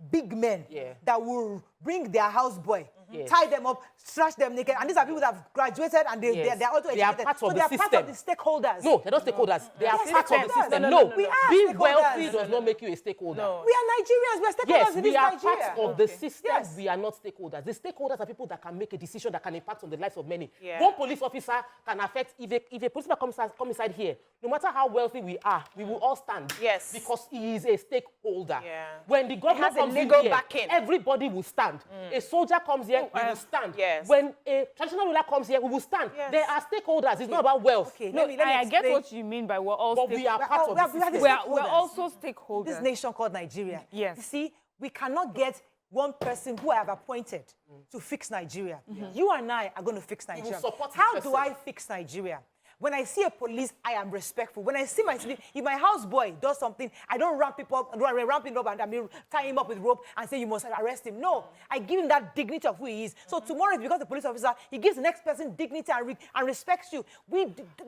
big men, that will bring their houseboy, tie them up, trash them naked. And these are people that have graduated and they're also educated. They are part of the system. Part of the stakeholders. No, they're not stakeholders. They are part of the system. No. We are Being stakeholders. wealthy does not make you a stakeholder. No. We are Nigerians. We are stakeholders in this we are Nigeria. part of the system. Yes. We are not stakeholders. The stakeholders are people that can make a decision that can impact on the lives of many. Yeah. One police officer can affect, if a police officer comes inside here, no matter how wealthy we are, we will all stand. Yes. Because he is a stakeholder. Yeah. When the government has a comes in legal here, backing. everybody will stand. A soldier comes here, we will stand. Yes. When a traditional ruler comes here, we will stand. Yes. There are stakeholders. It's not about wealth. Okay, No, let me I get explain. what you mean by we're all But we are part of the system. We're also stakeholders. This nation called Nigeria. Yes. You see, we cannot get one person who I have appointed to fix Nigeria. You and I are going to fix Nigeria. support the How person. do I fix Nigeria? When I see a police, I am respectful. When I see if my houseboy does something, I don't ramp him up and tie him up with rope and say you must arrest him. No, I give him that dignity of who he is. So tomorrow, it's because the police officer, he gives the next person dignity and respects you.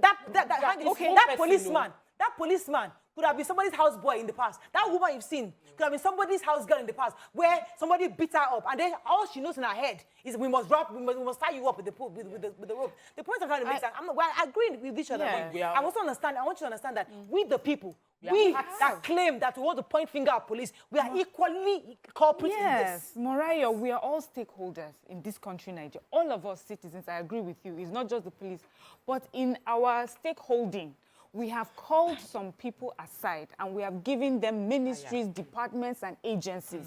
That policeman could have been somebody's houseboy in the past. That woman you've seen could have been somebody's house girl in the past, where somebody beat her up, and then all she knows in her head is we must tie you up with the rope. The point I'm trying to make is that I agree with each other. Yeah. I want you to understand that we the people, we that claim that we want to point finger at police, we are equally culprits in this. Yes, Morayo, we are all stakeholders in this country, Nigeria. All of us citizens, I agree with you. It's not just the police, but in our stakeholding, we have called some people aside and we have given them ministries, departments, and agencies.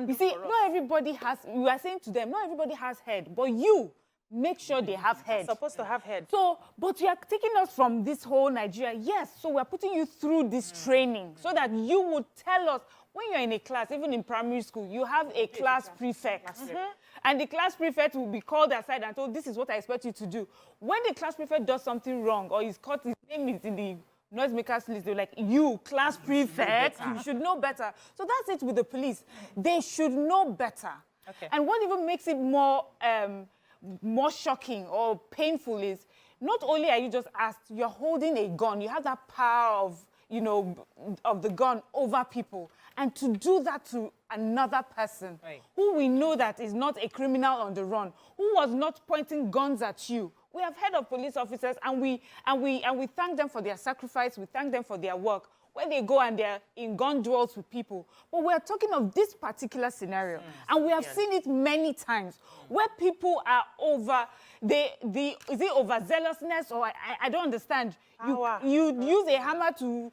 You see, not everybody has, we are saying to them, not everybody has head, but you make sure they have head. Supposed to have head. So, but you are taking us from this whole Nigeria. Yes, so we're putting you through this training so that you would tell us, when you're in a class, even in primary school, you have a class prefect. And the class prefect will be called aside and told, this is what I expect you to do. When the class prefect does something wrong or is caught, his name is in the noisemakers list, they're like, you, class prefect, you should know better. So that's it with the police. They should know better. Okay. And what even makes it more shocking or painful is, not only are you just asked, you're holding a gun, you have that power of the gun over people. And to do that to another person who we know that is not a criminal on the run, who was not pointing guns at you. We have heard of police officers and we thank them for their sacrifice, we thank them for their work, where they go and they're in gun duels with people. But we're talking of this particular scenario. And we have seen it many times where people are is it overzealousness, or I don't understand. You use a hammer to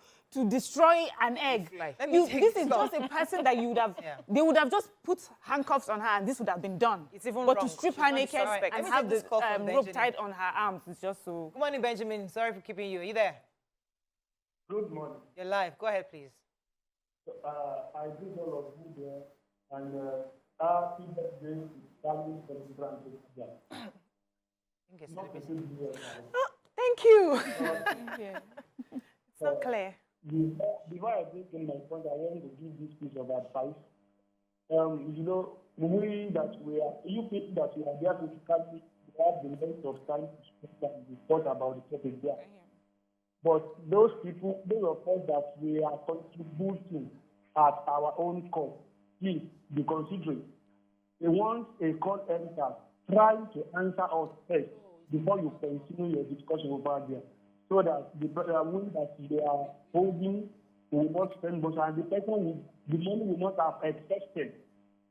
destroy an egg. This is just a person that you would have, they would have just put handcuffs on her and this would have been done. It's even but wrong. to strip her naked and have the rope Benjamin. tied on her arms, it's just so... Good morning, Benjamin. Sorry for keeping you. Are you there? Good morning. You're live. Go ahead, please. I greet all of you there, and happy birthday to Darling Celebrant. Thank you. So clear. Before I bring in my point, I want to give this piece of advice. We that we are, you people that we are there physically, we have the length of time to speak and report about the topic there. But those people, those of us that we are contributing at our own cost, please be considerate. Once a call enters, try to answer us first before you continue your discussion over there, so that the one that they are holding will not spend much, and the money will not have expected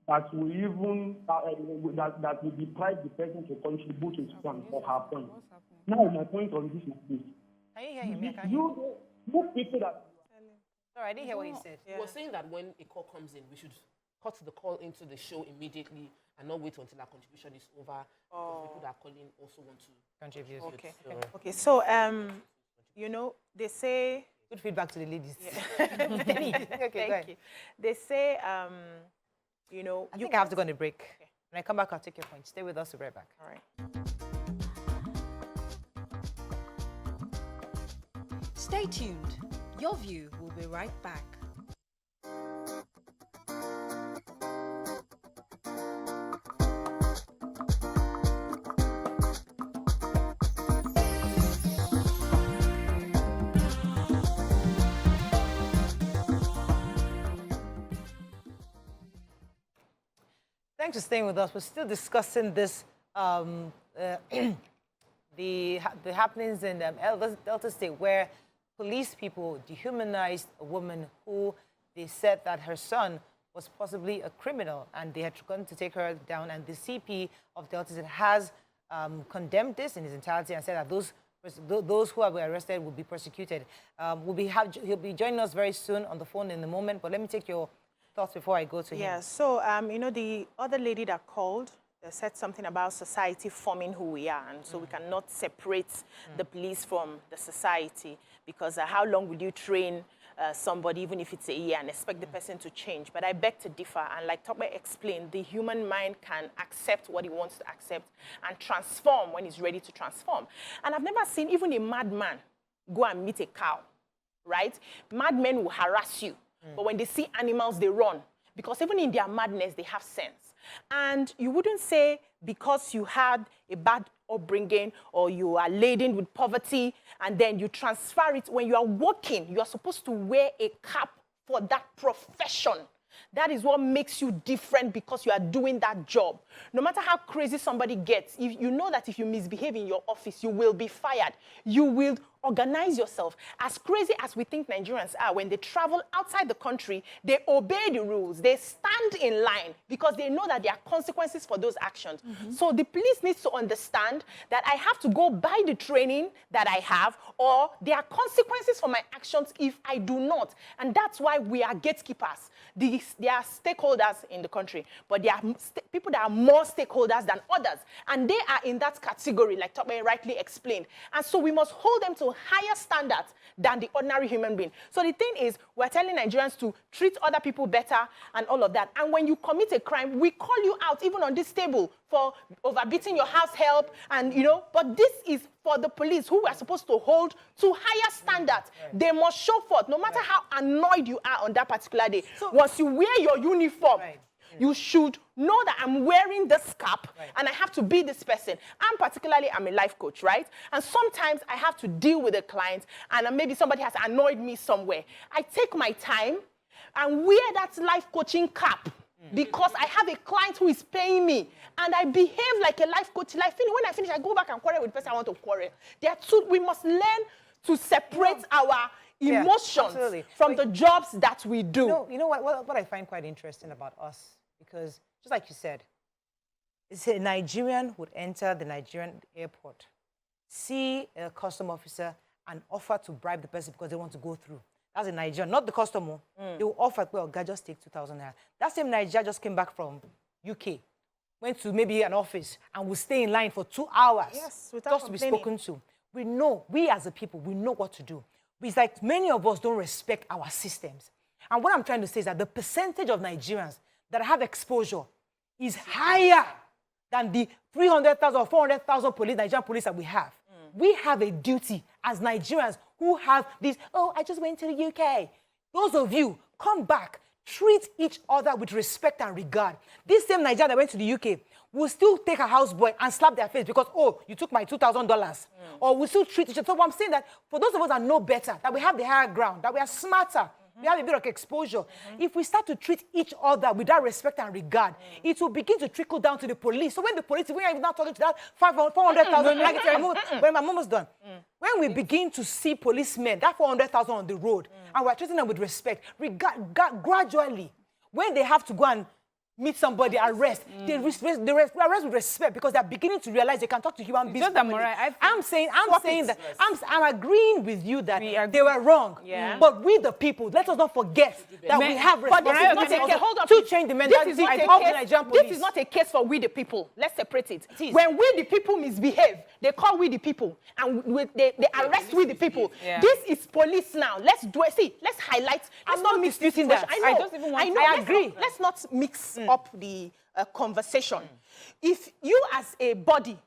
that will even that will deprive the person to contribute his point or her point. Now, my point on this is this. Can you hear him? I can't hear him. You people that... Sorry, I didn't hear what you said. We're saying that when a call comes in, we should cut the call into the show immediately and not wait until our contribution is over. Because people that are calling also want to contribute. Okay. Okay. So, you know, they say... Good feedback to the ladies. Yeah. Okay, Thank you. They say, you know... I think I have to go on a break. Okay. When I come back, I'll take your point. Stay with us. We'll be right back. All right. Stay tuned. Your View will be right back. Thanks for staying with us. We're still discussing this, the happenings in Delta State where police people dehumanized a woman who they said that her son was possibly a criminal and they had gone to take her down. And the CP of Delta State has condemned this in its entirety and said that those who have been arrested will be persecuted. He'll be joining us very soon on the phone in a moment, but let me take your thoughts before I go to him. Yeah, so, you know, the other lady that called said something about society forming who we are, and so we cannot separate the police from the society, because how long will you train somebody, even if it's a year, and expect the person to change? But I beg to differ, and like Tokwe explained, the human mind can accept what it wants to accept and transform when it's ready to transform. And I've never seen even a madman go and meet a cow, right? Madmen will harass you, but when they see animals, they run, because even in their madness, they have sense. And you wouldn't say because you had a bad upbringing or you are laden with poverty and then you transfer it. When you are working, you are supposed to wear a cap for that profession. That is what makes you different, because you are doing that job. No matter how crazy somebody gets, if you know that if you misbehave in your office, you will be fired. You will organize yourself. As crazy as we think Nigerians are, when they travel outside the country, they obey the rules. They stand in line because they know that there are consequences for those actions. So the police needs to understand that I have to go by the training that I have, or there are consequences for my actions if I do not. And that's why we are gatekeepers. There are stakeholders in the country, but there are people that are more stakeholders than others. And they are in that category, like Tokwe rightly explained. And so we must hold them to higher standards than the ordinary human being. So the thing is, we're telling Nigerians to treat other people better and all of that. And when you commit a crime, we call you out, even on this table, for overbeating your house help. And, you know, but this is for the police, who are supposed to hold to higher standards. They must show forth, no matter how annoyed you are on that particular day. So, once you wear your uniform, you should know that I'm wearing this cap and I have to be this person. I'm a life coach, right? And sometimes I have to deal with a client and maybe somebody has annoyed me somewhere. I take my time and wear that life coaching cap because I have a client who is paying me and I behave like a life coach. When I finish, I go back and quarrel with the person I want to quarrel. We must learn to separate our emotions from the jobs that we do. You know what I find quite interesting about us? Because, just like you said, it's a Nigerian would enter the Nigerian airport, see a custom officer, and offer to bribe the person because they want to go through. That's a Nigerian, not the customer. They will offer, well, God, just take 2,000 naira. That same Nigerian just came back from UK, went to maybe an office, and will stay in line for 2 hours just to be spoken to. We know, we as a people, we know what to do. It's like many of us don't respect our systems. And what I'm trying to say is that the percentage of Nigerians that have exposure is higher than the 300,000 or 400,000 Nigerian police that we have. We have a duty as Nigerians who have this, oh, I just went to the UK. Those of you, come back, treat each other with respect and regard. This same Nigerian that went to the UK will still take a houseboy and slap their face because, oh, you took my $2,000. Or we still treat each other. So I'm saying that for those of us that know better, that we have the higher ground, that we are smarter, we have a bit of exposure. If we start to treat each other with that respect and regard, it will begin to trickle down to the police. So when the police, when I'm not talking to that 400,000, when I'm almost done. When we begin to see policemen, that 400,000 on the road, and we're treating them with respect, gradually, when they have to go and meet somebody, arrest. They arrest with respect because they're beginning to realize they can talk to human beings. I'm saying that I'm agreeing with you that they were wrong. Yeah. But we the people, let us not forget that we have responsibility to change the mentality of the Nigerian police. This is not a case for we the people. Let's separate it. When we the people misbehave, they call we the people and they arrest we the people. Yeah. This is police now. Let's highlight. I'm not disputing that. I agree. Let's not mix up the conversation. If you as a body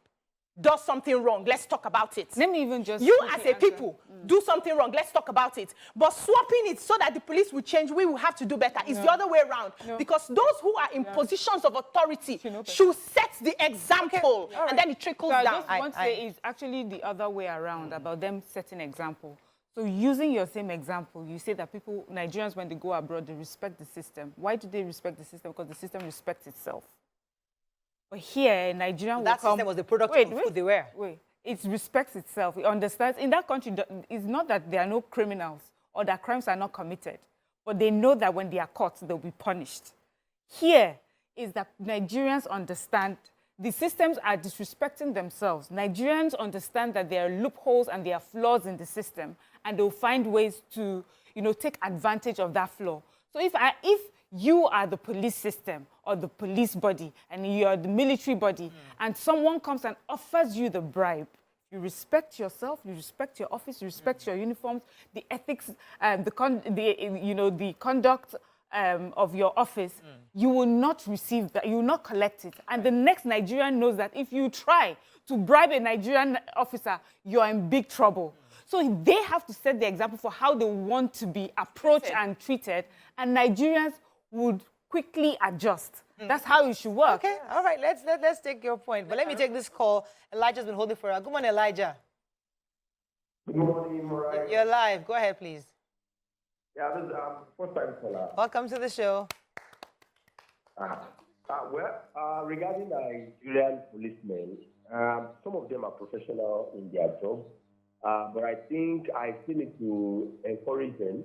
does something wrong, let's talk about it. Let me even just... You as a people do something wrong, let's talk about it. But swapping it so that the police will change, we will have to do better. It's the other way around. Because those who are in positions of authority should set the example. And then it trickles down. I just want to say it's actually the other way around about them setting example. So using your same example, you say that Nigerians, when they go abroad, they respect the system. Why do they respect the system? Because the system respects itself. But here, Nigerian that system was the product of who they were. It respects itself. It understands. In that country, it's not that there are no criminals or that crimes are not committed, but they know that when they are caught, they'll be punished. Here is that Nigerians understand the systems are disrespecting themselves. Nigerians understand that there are loopholes and there are flaws in the system, and they'll find ways to, take advantage of that flaw. So if you are the police system or the police body and you're the military body and someone comes and offers you the bribe, you respect yourself, you respect your office, you respect your uniforms, the ethics, the conduct of your office, you will not receive that, you will not collect it. And the next Nigerian knows that if you try to bribe a Nigerian officer, you're in big trouble. So they have to set the example for how they want to be approached and treated, and Nigerians would quickly adjust. That's how it should work. Okay, all right, let's take your point. But let me take this call. Elijah's been holding for a while. Good morning, Elijah. Good morning, Mariah. You're live. Go ahead, please. Yeah, this is first time caller. Welcome to the show. Regarding Nigerian policemen, some of them are professional in their job, but I think I still need to encourage them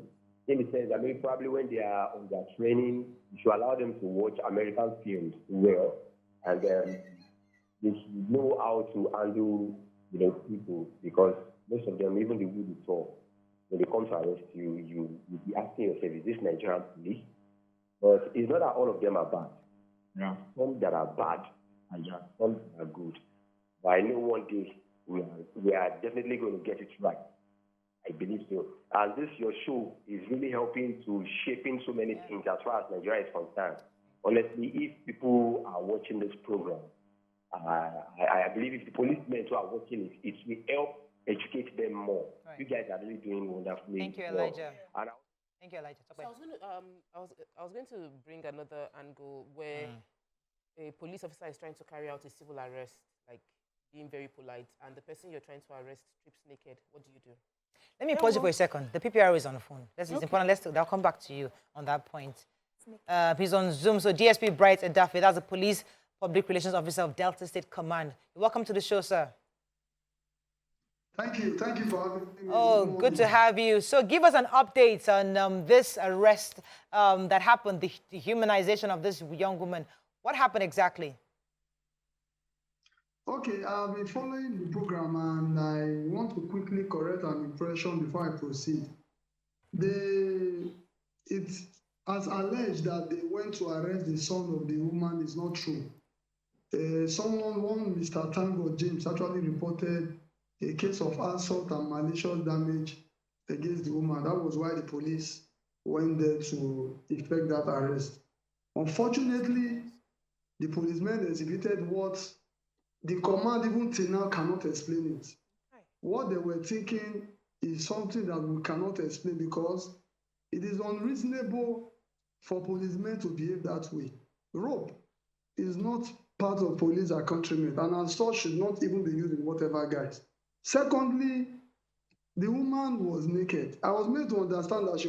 in the sense that maybe probably when they are on their training, you should allow them to watch American films well, and they should know how to handle people, because most of them, even the good they talk, when they come to arrest you, you'll be asking yourself, is this Nigerian police? But it's not that all of them are bad. There are some that are bad, and there are some that are good. But I know one day we are definitely going to get it right. I believe so. And this, your show, is really helping to shaping so many things as far as Nigeria is concerned. Honestly, if people are watching this program, I believe if the policemen who are watching it, it will help educate them more. Right. You guys are really doing wonderfully. Thank you, Elijah. Thank you, Elijah. So I was going to bring another angle where a police officer is trying to carry out a civil arrest, like being very polite, and the person you're trying to arrest strips naked. What do you do? Let me pause you for a second. The PPR is on the phone. That's important. I'll come back to you on that point. He's on Zoom. So DSP Bright Edafe, that's the Police Public Relations Officer of Delta State Command. Welcome to the show, sir. Thank you for having me. Oh, good to have you. So give us an update on this arrest that happened, the dehumanization of this young woman. What happened exactly? Okay, I've been following the program, and I want to quickly correct an impression before I proceed. It's as alleged that they went to arrest the son of the woman is not true. One Mr. Tango James actually reported a case of assault and malicious damage against the woman. That was why the police went there to effect that arrest. Unfortunately, the policemen exhibited what the command even till now cannot explain it. What they were thinking is something that we cannot explain, because it is unreasonable for policemen to behave that way. Rope is not part of police accoutrement, and as such should not even be used in whatever guise. Secondly, the woman was naked. I was made to understand that she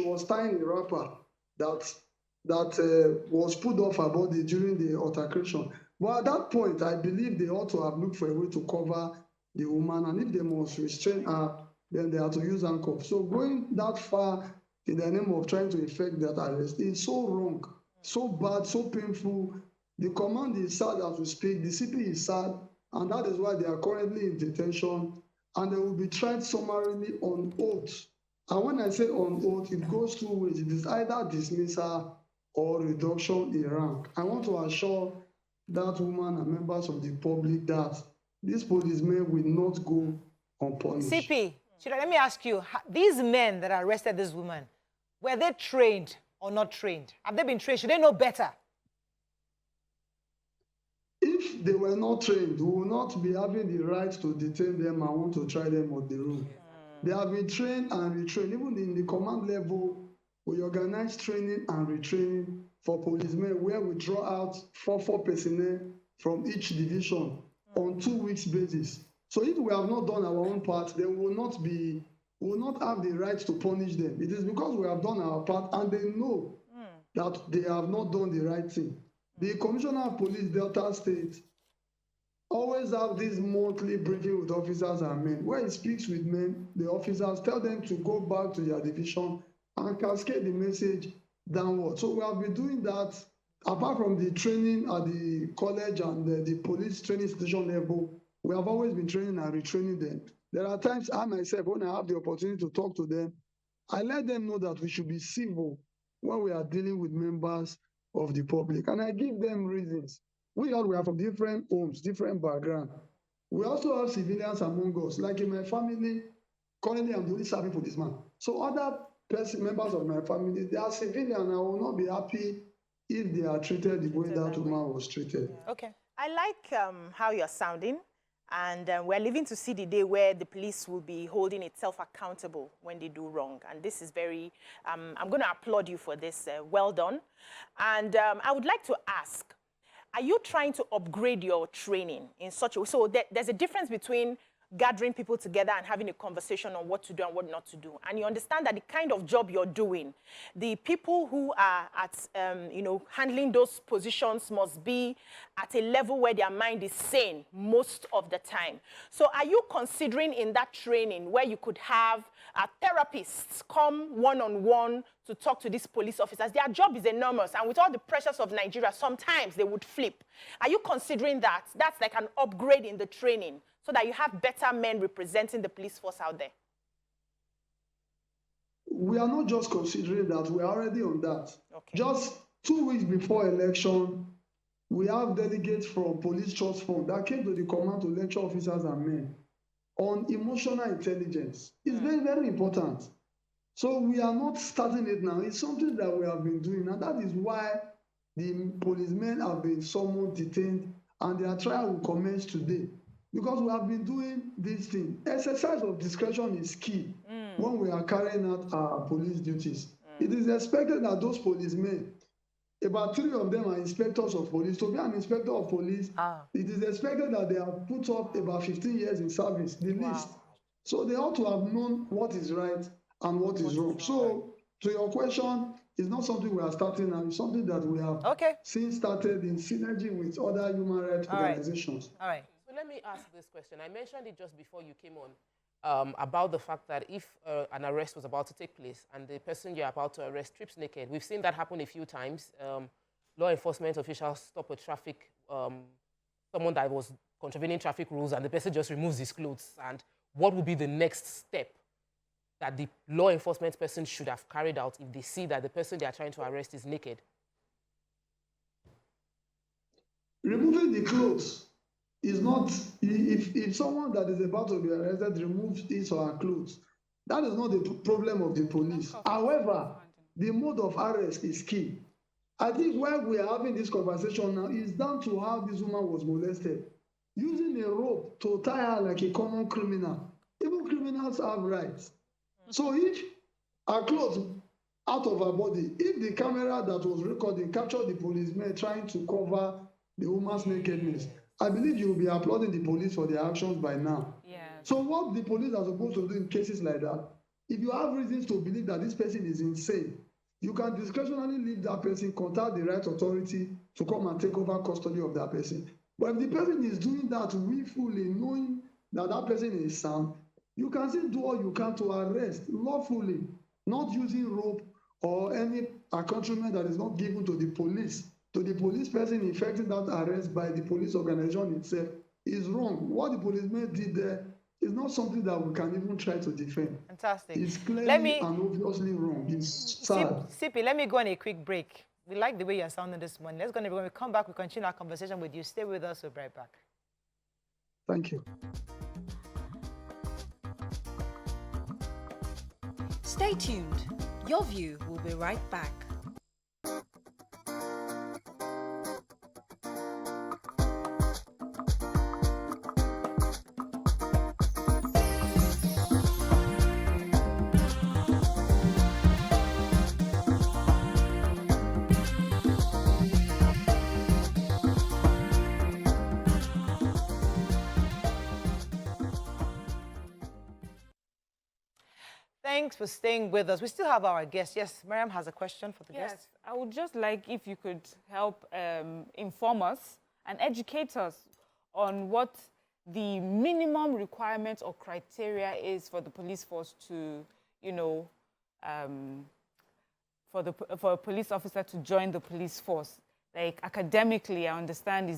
was tying a wrapper that was put off her body during the altercation. But at that point, I believe they ought to have looked for a way to cover the woman, and if they must restrain her, then they have to use handcuffs. So going that far in the name of trying to effect that arrest is so wrong. so bad, so painful. The command is sad as we speak. The CP is sad, and that is why they are currently in detention, and they will be tried summarily on oath. And when I say on oath, it goes two ways. It is either dismissal or reduction in rank. I want to assure that woman and members of the public that these policemen will not go unpunished. CP, let me ask you, these men that arrested this woman, were they trained or not trained? Have they been trained? Should they know better? If they were not trained, we will not be having the right to detain them and want to try them on the road. They have been trained and retrained. Even in the command level, we organize training and retraining for policemen where we draw out four personnel from each division on 2 weeks basis. So if we have not done our own part, then we will not have the right to punish them. It is because we have done our part and they know that they have not done the right thing. The Commissioner of Police, Delta State, always have this monthly briefing with officers and men, where he speaks with men, the officers, tell them to go back to their division and cascade the message downward. So we have been doing that, apart from the training at the college and the police training station level, we have always been training and retraining them. There are times I myself, when I have the opportunity to talk to them, I let them know that we should be civil when we are dealing with members of the public. And I give them reasons. We are from different homes, different background. We also have civilians among us. Like in my family, currently I'm the only serving policeman. So other members of my family, they are civilian. I will not be happy if they are treated the way that woman was treated. Okay. I like how you're sounding. And we're living to see the day where the police will be holding itself accountable when they do wrong. And this is very, I'm going to applaud you for this. Well done. And I would like to ask, are you trying to upgrade your training in such a way? So there's a difference between gathering people together and having a conversation on what to do and what not to do. And you understand that the kind of job you're doing, the people who are at, handling those positions must be at a level where their mind is sane most of the time. So are you considering in that training where you could have therapists come one-on-one to talk to these police officers? Their job is enormous, and with all the pressures of Nigeria, sometimes they would flip. Are you considering that? That's like an upgrade in the training, so that you have better men representing the police force out there? We are not just considering that, we are already on that. Okay. Just 2 weeks before election, we have delegates from Police Trust Fund that came to the command to lecture officers and men on emotional intelligence. It's very, very important. So we are not starting it now. It's something that we have been doing, and that is why the policemen have been summoned, detained, and their trial will commence today. Because we have been doing this thing. Exercise of discretion is key when we are carrying out our police duties. It is expected that those policemen, about 3 of them are inspectors of police. To be an inspector of police, it is expected that they have put up about 15 years in service, the least. So they ought to have known what is right and what is wrong. So to your question, it's not something we are starting now. It's something that we have since started in synergy with other human rights organizations. All right. Let me ask this question. I mentioned it just before you came on about the fact that if an arrest was about to take place and the person you're about to arrest strips naked, we've seen that happen a few times. Law enforcement officials stop a traffic, someone that was contravening traffic rules, and the person just removes his clothes. And what would be the next step that the law enforcement person should have carried out if they see that the person they are trying to arrest is naked? Removing the clothes is not, if someone that is about to be arrested removes his or her clothes, that is not the problem of the police. However, the mode of arrest is key. I think why we are having this conversation now is down to how this woman was molested. Using a rope to tie her like a common criminal. Even criminals have rights. So if her clothes out of her body, if the camera that was recording captured the policeman trying to cover the woman's nakedness, I believe you will be applauding the police for their actions by now. Yeah. So what the police are supposed to do in cases like that, if you have reasons to believe that this person is insane, you can discretionarily leave that person, contact the right authority to come and take over custody of that person. But if the person is doing that willfully, knowing that that person is sound, you can still do all you can to arrest lawfully, not using rope or any accoutrement that is not given to the police person effecting that arrest by the police organization itself is wrong. What the policeman did there is not something that we can even try to defend. Fantastic. It's clearly and obviously wrong. It's sad. Sippy, let me go on a quick break. We like the way you're sounding this morning. Let's go on a break. When we come back, we continue our conversation with you. Stay with us. We'll be right back. Thank you. Stay tuned. Your View will be right back. Thanks for staying with us. We still have our guest. Yes, Miriam has a question for the guest. Yes, I would just like if you could help inform us and educate us on what the minimum requirement or criteria is for the police force to, you know, for a police officer to join the police force. Like academically, I understand,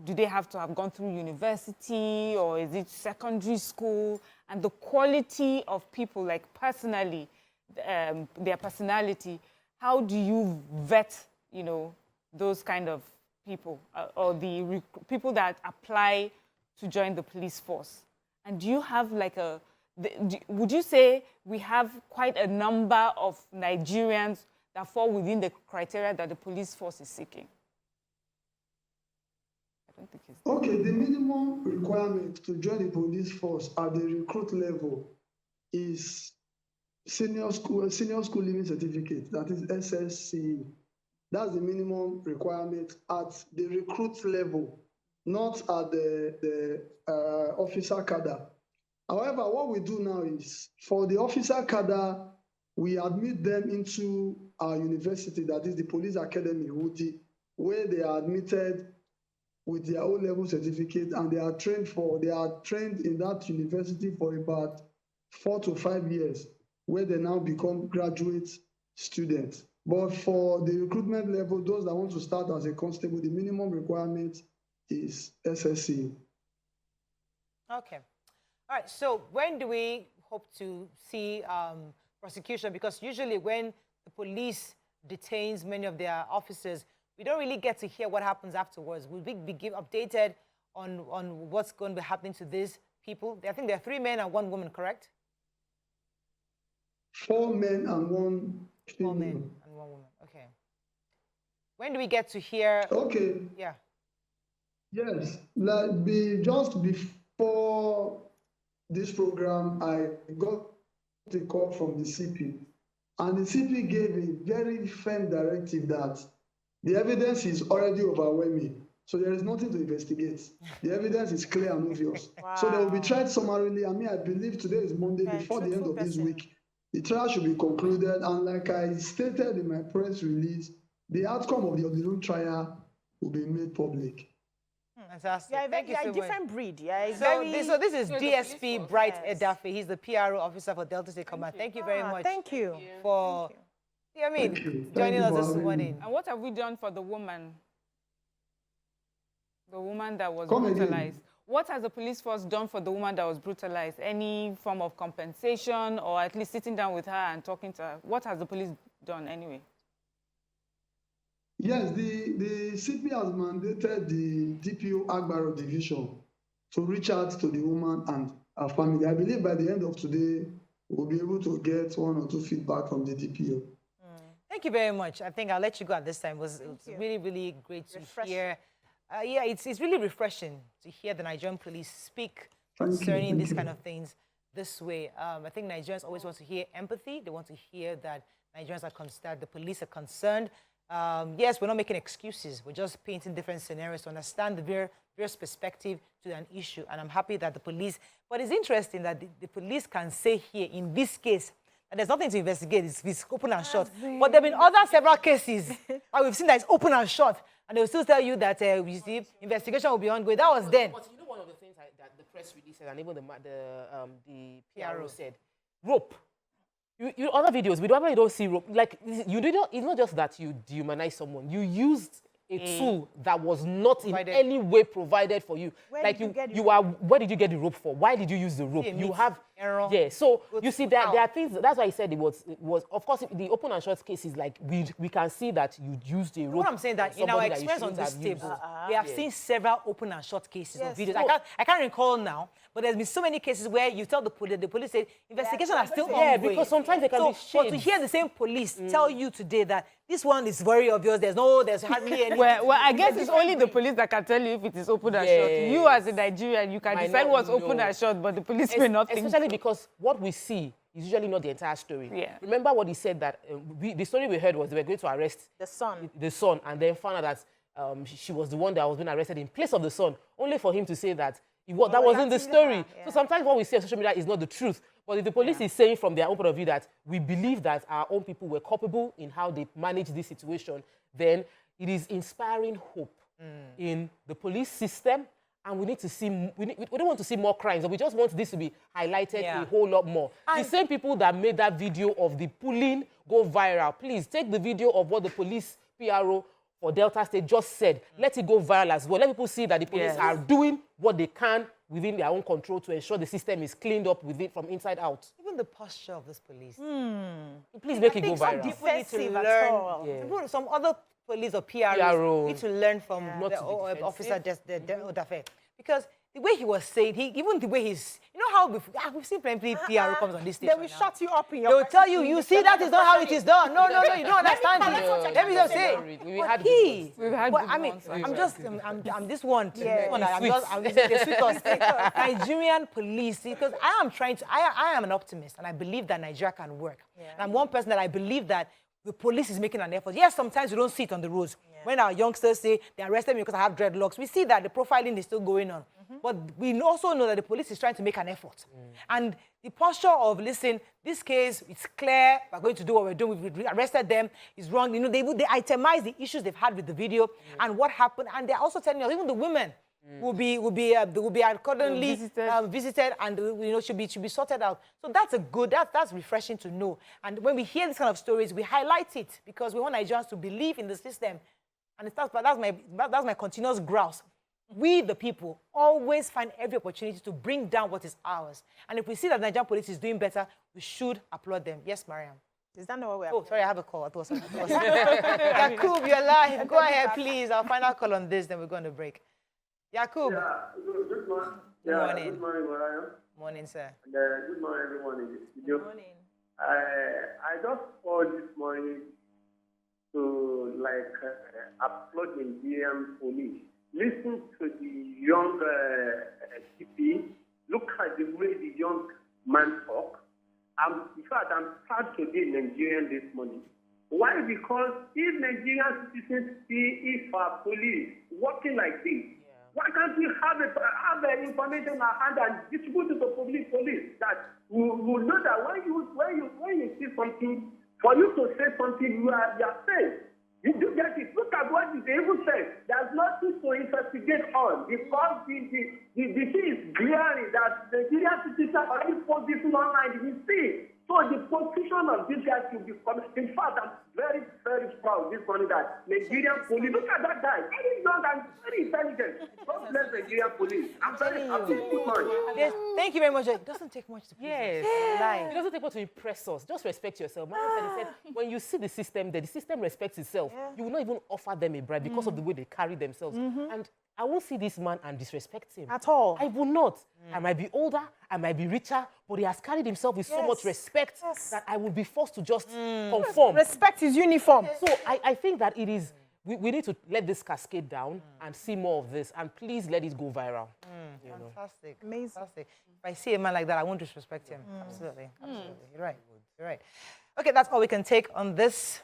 do they have to have gone through university or is it secondary school? And the quality of people, like personally, their personality, how do you vet, you know, those kind of people or the people that apply to join the police force? And do you have like would you say we have quite a number of Nigerians that fall within the criteria that the police force is seeking? Okay, the minimum requirement to join the police force at the recruit level is senior school living certificate, that is SSC. That's the minimum requirement at the recruit level, not at the officer cadre. However, what we do now is for the officer cadre, we admit them into our university, that is the police academy, where they are admitted with their O-level certificate, and they are trained in that university for about 4 to 5 years, where they now become graduate students. But for the recruitment level, those that want to start as a constable, the minimum requirement is SSC. Okay. All right. So when do we hope to see prosecution? Because usually when the police detains many of their officers, we don't really get to hear what happens afterwards. Will we be updated on what's going to be happening to these people? I think there are 3 men and 1 woman, correct? 4 men and 1 female. 4 men and 1 woman. Okay. When do we get to hear? Okay. Yeah. Yes. Just before this program, I got a call from the CP, and the CP gave a very firm directive that the evidence is already overwhelming, so there is nothing to investigate. The evidence is clear and obvious. Wow. So they will be tried summarily. I mean, I believe today is Monday. Before the end of this week, the trial should be concluded. And like I stated in my press release, the outcome of the Odilon trial will be made public. Fantastic. Yeah, Thank you so a much. different breed. Yeah, so this is DSP Bright Edafe. He's the PRO officer for Delta State Command. Thank you very much. Thank you. For joining us this morning. And what have we done for the woman? The woman that was brutalized. What has the police force done for the woman that was brutalized? Any form of compensation, or at least sitting down with her and talking to her? What has the police done anyway? Yes, the CP has mandated the DPO Agbaro division to reach out to the woman and her family. I believe by the end of today, we'll be able to get 1 or 2 feedback from the DPO. Thank you very much. I think I'll let you go at this time. It was really, really great to hear. Yeah, it's really refreshing to hear the Nigerian police speak concerning these kind of things this way. I think Nigerians always want to hear empathy. They want to hear that Nigerians are concerned, the police are concerned. Yes, we're not making excuses. We're just painting different scenarios to understand the various perspective to an issue. And I'm happy that the police, but it's interesting that the police can say here, in this case, and there's nothing to investigate, it's open and shut. But there have been several cases that we've seen that it's open and shut, and they'll still tell you that investigation will be ongoing. That was then. But you know one of the things that the press release said, and even the PRO said, rope. other videos, we don't see rope. Like, it's not just that you dehumanize someone. You used a tool that was not in any way provided for you. Where did you get the rope for? Why did you use the rope? You have error. Yeah. So you see that there are things. That's why I said it was of course the open and short cases. Like we can see that you used a rope. What I'm saying that in our experience on this table, we have seen several open and short cases of videos. I can't recall now, but there's been so many cases where you tell the police say investigations are still ongoing. Yeah, because sometimes they can be shades. But to hear the same police tell you today that this one is very obvious, there's hardly any. Well, I guess it's only the police that can tell you if it is open and short. You as a Nigerian, you can decide what's open and short, but the police may not think. Especially because what we see is usually not the entire story. Yeah. Remember what he said that the story we heard was they were going to arrest the son, and then found out that she was the one that was being arrested in place of the son, only for him to say that that wasn't the story. Yeah. So sometimes what we see on social media is not the truth. But if the police is saying from their own point of view that we believe that our own people were culpable in how they managed this situation, then it is inspiring hope in the police system. And we need to see, we don't want to see more crimes, we just want this to be highlighted a whole lot more. And the same people that made that video of the pulling go viral, please take the video of what the police PRO for Delta State just said. Let it go viral as well. Let people see that the police are doing what they can within their own control to ensure the system is cleaned up with it from inside out. Even the posture of this police. Please make it go viral. Some people need to learn. Some other police or PROs need to learn from the officer, just the Odafe. Because the way he was saying, even the way he's, you know how we've seen plenty PRO comes on this station. They will shut you up in your. They will tell you, you see, that is not how it is done. No, you don't understand it. Let me just say, I'm this one. I'm the sweetest. Nigerian police, because I am an optimist, and I believe that Nigeria can work. And I'm one person that I believe that the police is making an effort. Yes, sometimes we don't see it on the roads. When our youngsters say they arrested me because I have dreadlocks, we see that the profiling is still going on. But we also know that the police is trying to make an effort. And the posture of, listen, this case, it's clear, we're going to do what we're doing, we arrested them, it's wrong. You know, they itemize the issues they've had with the video and what happened. And they're also telling us, even the women will be accordingly visited and should be sorted out. So that's refreshing to know. And when we hear this kind of stories, we highlight it because we want Nigerians to believe in the system. And that's my continuous grouse. We, the people, always find every opportunity to bring down what is ours. And if we see that Nigerian police is doing better, we should applaud them. Yes, Mariam. Is that not what we're... Oh, sorry, I have a call. Yakub, you're live. Go ahead, please. Our final call on this, then we're going to break. Yakub. Yeah, good morning. Good morning. Good morning, Mariam. Morning, sir. And, good morning, everyone in the studio. Good morning. I just called this morning to applaud the Nigerian police. Listen to the young CP. Look at the way the young man talk. In fact, I'm proud to be Nigerian this morning. Why? Because if Nigerian citizens see if our police working like this, why can't we have the information in our hand and distribute it to police that will know that when you see something, for you to say something, you are safe. You do get it. Look at what the even said. There's nothing to investigate on because the thing is glaring that the Nigerian citizens are already posting online. You see. So the position of this guy should be coming. In fact, I'm very, very proud this morning that Nigerian police, look at that guy, very young and very intelligent. God bless Nigerian police. I'm very happy. Good morning. Yes, thank you very much. It doesn't take much to please. Yes. It doesn't take much to impress us. Just respect yourself. My husband said, when you see the system there, the system respects itself. You will not even offer them a bribe because of the way they carry themselves. And I won't see this man and disrespect him. At all. I will not. I might be older, I might be richer, but he has carried himself with so much respect that I will be forced to just conform. Respect his uniform. So I think that it is, we need to let this cascade down and see more of this, and please let it go viral. Fantastic. Amazing. Fantastic. If I see a man like that, I won't disrespect him. Absolutely. Absolutely. You're right. You're right. Okay, that's all we can take on this.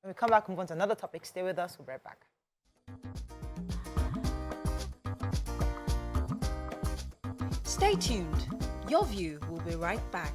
When we come back, move on to another topic. Stay with us. We'll be right back. Stay tuned. Your View will be right back.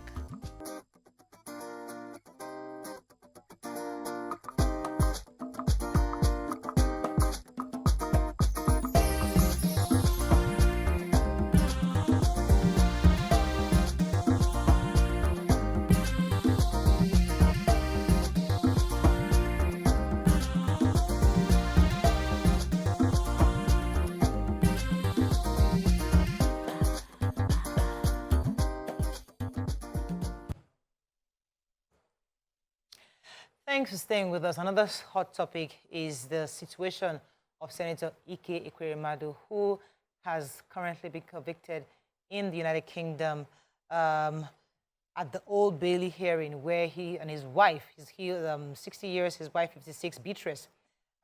Thanks for staying with us. Another hot topic is the situation of Senator Ike Ekweremadu, who has currently been convicted in the United Kingdom at the Old Bailey hearing, where he and his wife, 60 years, his wife 56, Beatrice,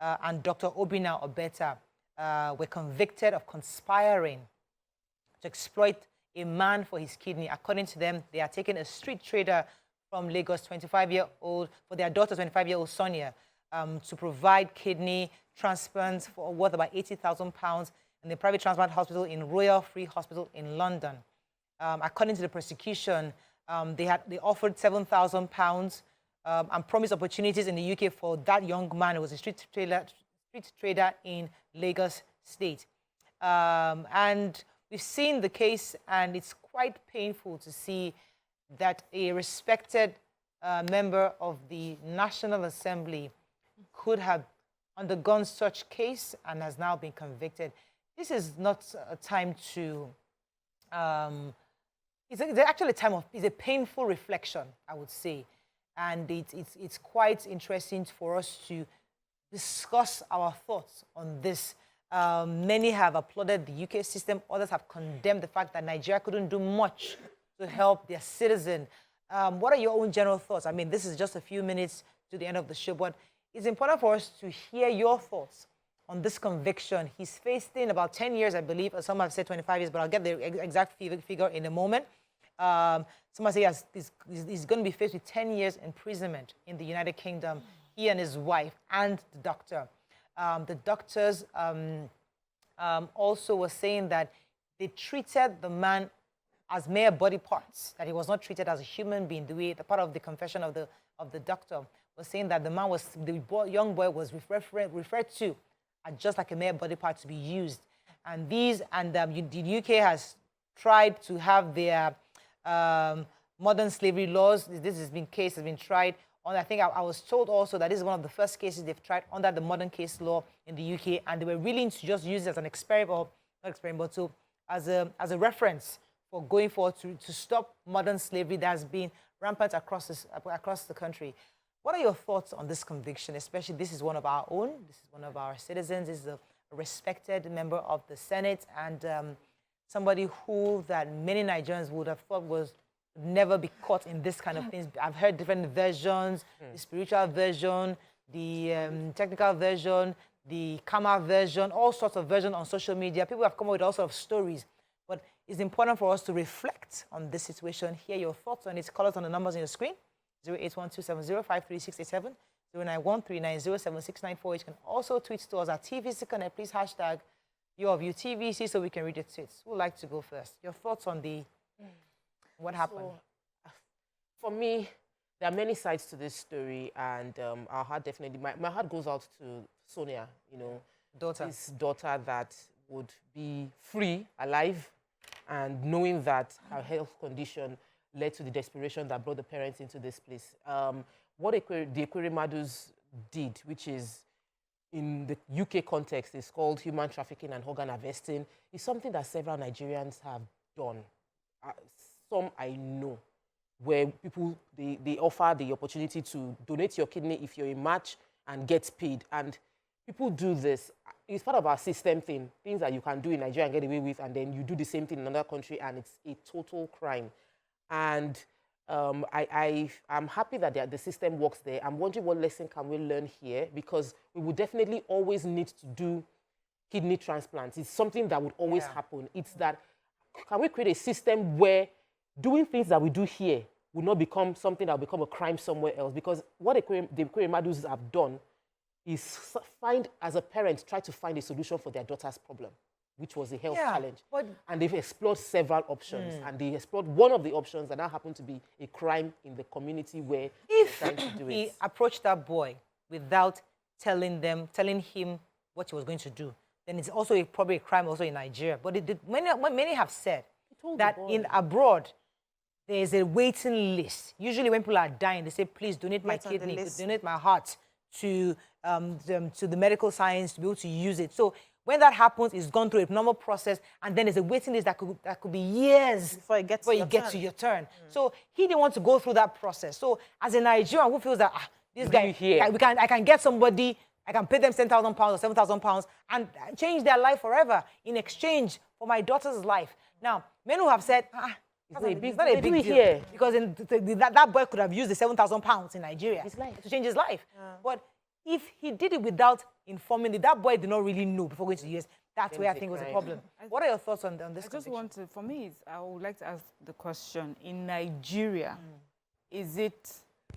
and Dr. Obinna Obeta were convicted of conspiring to exploit a man for his kidney. According to them, they are taking a street trader from Lagos, 25-year-old, for their daughter, 25-year-old Sonia, to provide kidney transplants for worth about £80,000 in the private transplant hospital in Royal Free Hospital in London. According to the prosecution, they offered £7,000 and promised opportunities in the UK for that young man who was a street trader in Lagos State. And we've seen the case, and it's quite painful to see that a respected member of the National Assembly could have undergone such case and has now been convicted. This is not a time to, it's actually a time of, it's a painful reflection, I would say. And it's quite interesting for us to discuss our thoughts on this. Many have applauded the UK system. Others have condemned the fact that Nigeria couldn't do much to help their citizen. What are your own general thoughts? I mean, this is just a few minutes to the end of the show, but it's important for us to hear your thoughts on this conviction. He's facing about 10 years, I believe. Some have said 25 years, but I'll get the exact figure in a moment. Someone say he's going to be faced with 10 years imprisonment in the United Kingdom, he and his wife and the doctor. The doctors also were saying that they treated the man as mere body parts, that he was not treated as a human being. The part of the confession of the doctor was saying that the young boy was referred to as just like a mere body part to be used. And the UK has tried to have their modern slavery laws. This has been tried on. I think I was told also that this is one of the first cases they've tried under the modern case law in the UK, and they were willing to just use it as an experiment, or not experiment, but as a reference for going forward to stop modern slavery that has been rampant across the country. What are your thoughts on this conviction? Especially, this is one of our own. This is one of our citizens. This is a respected member of the Senate, and somebody who that many Nigerians would have thought would never be caught in this kind of things. I've heard different versions, the spiritual version, the technical version, the karma version, all sorts of versions on social media. People have come up with all sorts of stories. But it's important for us to reflect on this situation, hear your thoughts on it. Call us on the numbers on your screen, 08127053687, 09139076948. You can also tweet to us at TVC Connect. Please hashtag your view TVC so we can read your tweets. Who would like to go first? Your thoughts on what happened? So, for me, there are many sides to this story, and our heart definitely, my heart goes out to Sonia, his daughter that would be free, alive, and knowing that her health condition led to the desperation that brought the parents into this place. What the Ekweremadus did, which is in the UK context, is called human trafficking and organ harvesting, is something that several Nigerians have done. Some I know, where people, they offer the opportunity to donate your kidney if you're a match and get paid. And people do this. It's part of our system thing, things that you can do in Nigeria and get away with, and then you do the same thing in another country, and it's a total crime. And I'm happy that the system works there. I'm wondering what lesson can we learn here, because we would definitely always need to do kidney transplants. It's something that would always happen. It's that, can we create a system where doing things that we do here will not become something that will become a crime somewhere else? Because what the Ekweremadus have done is as a parent, try to find a solution for their daughter's problem, which was a health challenge. And they've explored several options, and they explored one of the options that now happened to be a crime in the community where they're trying to do it. He approached that boy without telling him what he was going to do, then it's also probably a crime also in Nigeria. But many have said that in abroad, there is a waiting list. Usually when people are dying, they say, please donate my kidney, donate my heart to the medical science to be able to use it. So when that happens, it's gone through a normal process, and then there's a waiting list that could be years before you get to your turn. So he didn't want to go through that process. So as a Nigerian who feels that this guy, I can get somebody, I can pay them £10,000 or £7,000 and change their life forever in exchange for my daughter's life. Now, men who have said, it's not a big deal here. Because that boy could have used the £7,000 in Nigeria to change his life. But if he did it without informing that boy did not really know before going to the US, that's where I think was the problem. What are your thoughts on this? I just want to, for me, I would like to ask the question, in Nigeria, is it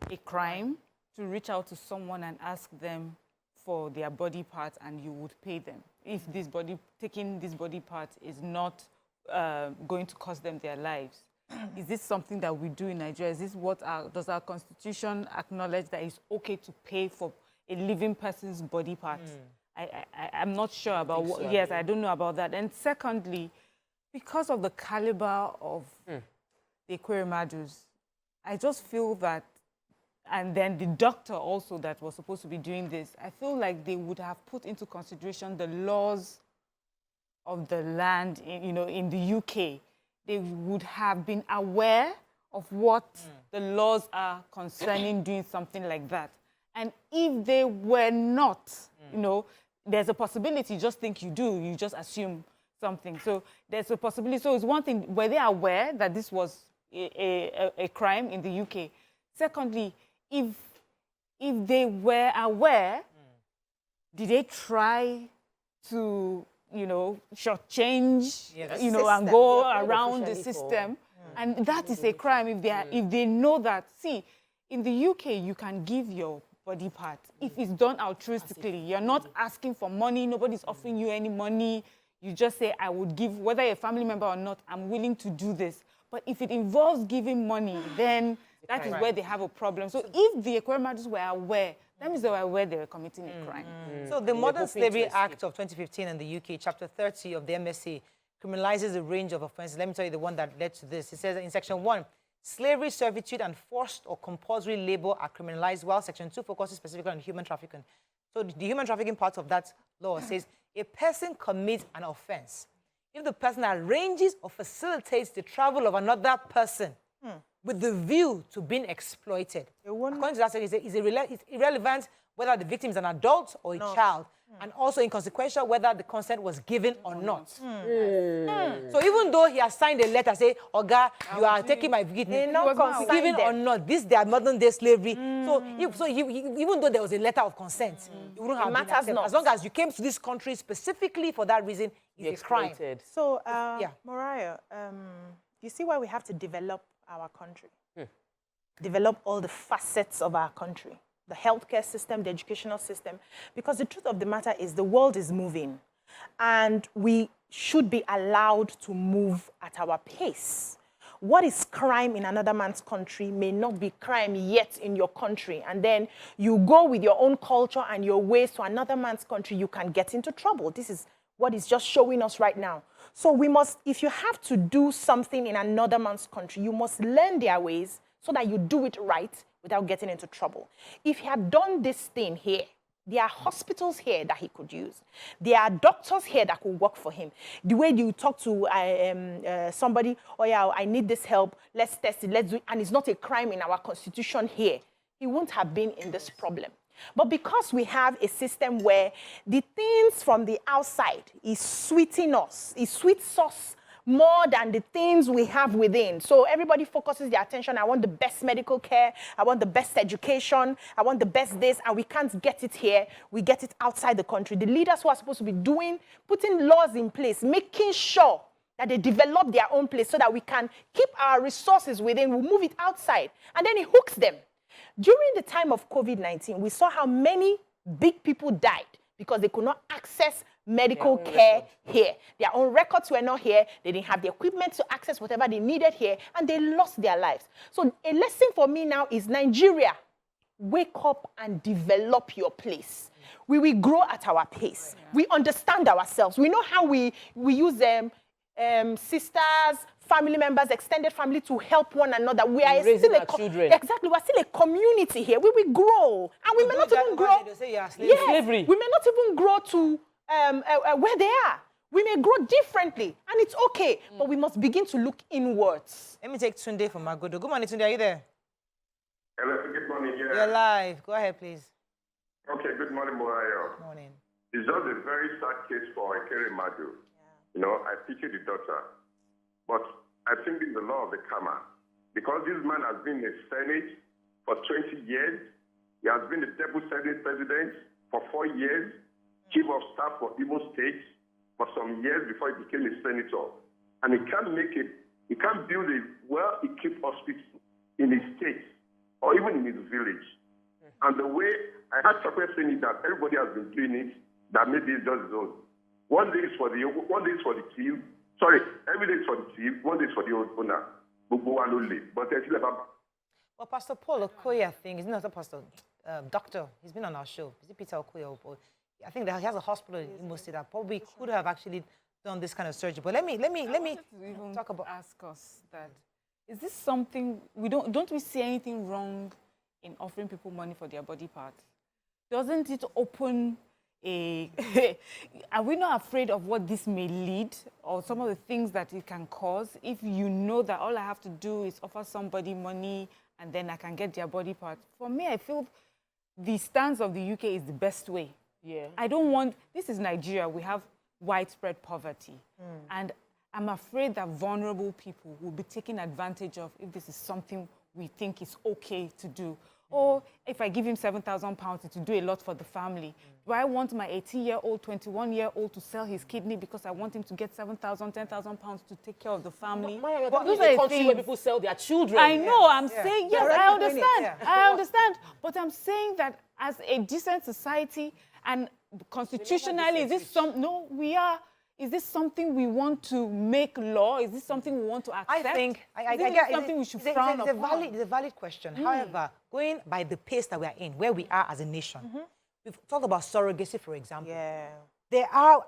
a crime to reach out to someone and ask them for their body part and you would pay them if taking this body part is not going to cost them their lives? Is this something that we do in Nigeria? Is this does our constitution acknowledge that it's okay to pay for a living person's body parts? I'm not sure about what, yes, I don't know about that. And secondly, because of the caliber of the Ekweremadus, I just feel that, and then the doctor also that was supposed to be doing this, I feel like they would have put into consideration the laws of the land, in the UK. They would have been aware of what the laws are concerning doing something like that. And if they were not, there's a possibility, you just think you do, you just assume something. So there's a possibility. So it's one thing, were they aware that this was a crime in the UK? Secondly, if they were aware, did they try to, shortchange, and go around the system? And that is a crime if they know that. See, in the UK, you can give your body part if it's done altruistically. You're not asking for money. Nobody's offering you any money. You just say, I would give, whether you're a family member or not, I'm willing to do this. But if it involves giving money, then that is where they have a problem. So if the Ekweremadus were aware, that means they were aware they were committing a crime. So the Modern Slavery Act of 2015 in the UK, Chapter 30 of the MSA, criminalizes a range of offenses. Let me tell you the one that led to this. It says in Section 1, slavery, servitude, and forced or compulsory labor are criminalized, while Section 2 focuses specifically on human trafficking. So the human trafficking part of that law says a person commits an offense if the person arranges or facilitates the travel of another person with the view to being exploited. According to that section, it's irrelevant whether the victim is an adult or a child, and also inconsequential whether the consent was given or not. So even though he has signed a letter saying, Oga, you are taking my victim, given or not, this is their modern-day slavery. So even though there was a letter of consent, it wouldn't have been accepted. As long as you came to this country specifically for that reason, it's a crime. So, Mariah, you see why we have to develop our country? Develop all the facets of our country. The healthcare system, the educational system, because the truth of the matter is the world is moving and we should be allowed to move at our pace. What is crime in another man's country may not be crime yet in your country. And then you go with your own culture and your ways to another man's country, you can get into trouble. This is what is just showing us right now. So we must, if you have to do something in another man's country, you must learn their ways so that you do it right without getting into trouble. If he had done this thing here, there are hospitals here that he could use. There are doctors here that could work for him. The way you talk to somebody, oh yeah, I need this help, let's test it, let's do it, and it's not a crime in our constitution here, he wouldn't have been in this problem. But because we have a system where the things from the outside is sweeting us, is sweet sauce more than the things we have within. So everybody focuses their attention. I want the best medical care. I want the best education. I want the best this. And we can't get it here. We get it outside the country. The leaders who are supposed to be putting laws in place, making sure that they develop their own place so that we can keep our resources within. We'll move it outside. And then it hooks them. During the time of COVID-19, we saw how many big people died because they could not access medical care here. Their own records were not here. They didn't have the equipment to access whatever they needed here, and they lost their lives. So a lesson for me now is Nigeria, wake up and develop your place. We will grow at our pace. We understand ourselves. We know how we use sisters, family members, extended family to help one another. We are still exactly. We're still a community here. We will grow, and we may not even grow. We may not even grow to where they are. We may grow differently, and it's okay, but we must begin to look inwards. Let me take Tunde from Magodo. Good morning, Tunde. Are you there? Hello, good morning. Yes. yeah. You're live. Go ahead, please. Okay, good morning, Morayo. Morning. It's just a very sad case for Ike Ekweremadu. You know, I pity the daughter. But I think it's the law of the karma. Because this man has been in the Senate for 20 years. He has been the Deputy Senate President for 4 years, Chief of Staff for Imo State for some years before he became a senator. And he can't build a well-equipped hospital in his state or even in his village. And the way I had someone saying that everybody has been doing it, that maybe it's just his own. One day is for the chief. Sorry, every day is for the chief, one day is for the owner. But there's still about. Well, Pastor Paul Okoye, I think, he's not a pastor, doctor. He's been on our show. Is it Peter Okoye? I think that he has a hospital in Imo State that probably could have actually done this kind of surgery. But let me talk about. Ask us that. Is this something don't we see anything wrong in offering people money for their body parts? Doesn't it open are we not afraid of what this may lead or some of the things that it can cause if you know that all I have to do is offer somebody money and then I can get their body parts? For me, I feel the stance of the UK is the best way. Yeah. I don't want, this is Nigeria, we have widespread poverty. And I'm afraid that vulnerable people will be taken advantage of if this is something we think is okay to do. Or if I give him £7,000, it will do a lot for the family. Do I want my 18-year-old, 21-year-old to sell his kidney because I want him to get £7,000, £10,000 to take care of the family? But those are the country where people sell their children. I know, I'm saying, yes, I understand. I understand. But I'm saying that as a decent society and constitutionally, is this no, we are. Is this something we want to make law? Is this something we want to accept? I think it's something we should frown upon. It's a valid question. However, going by the pace that we are in, where we are as a nation, we've talked about surrogacy, for example. Yeah.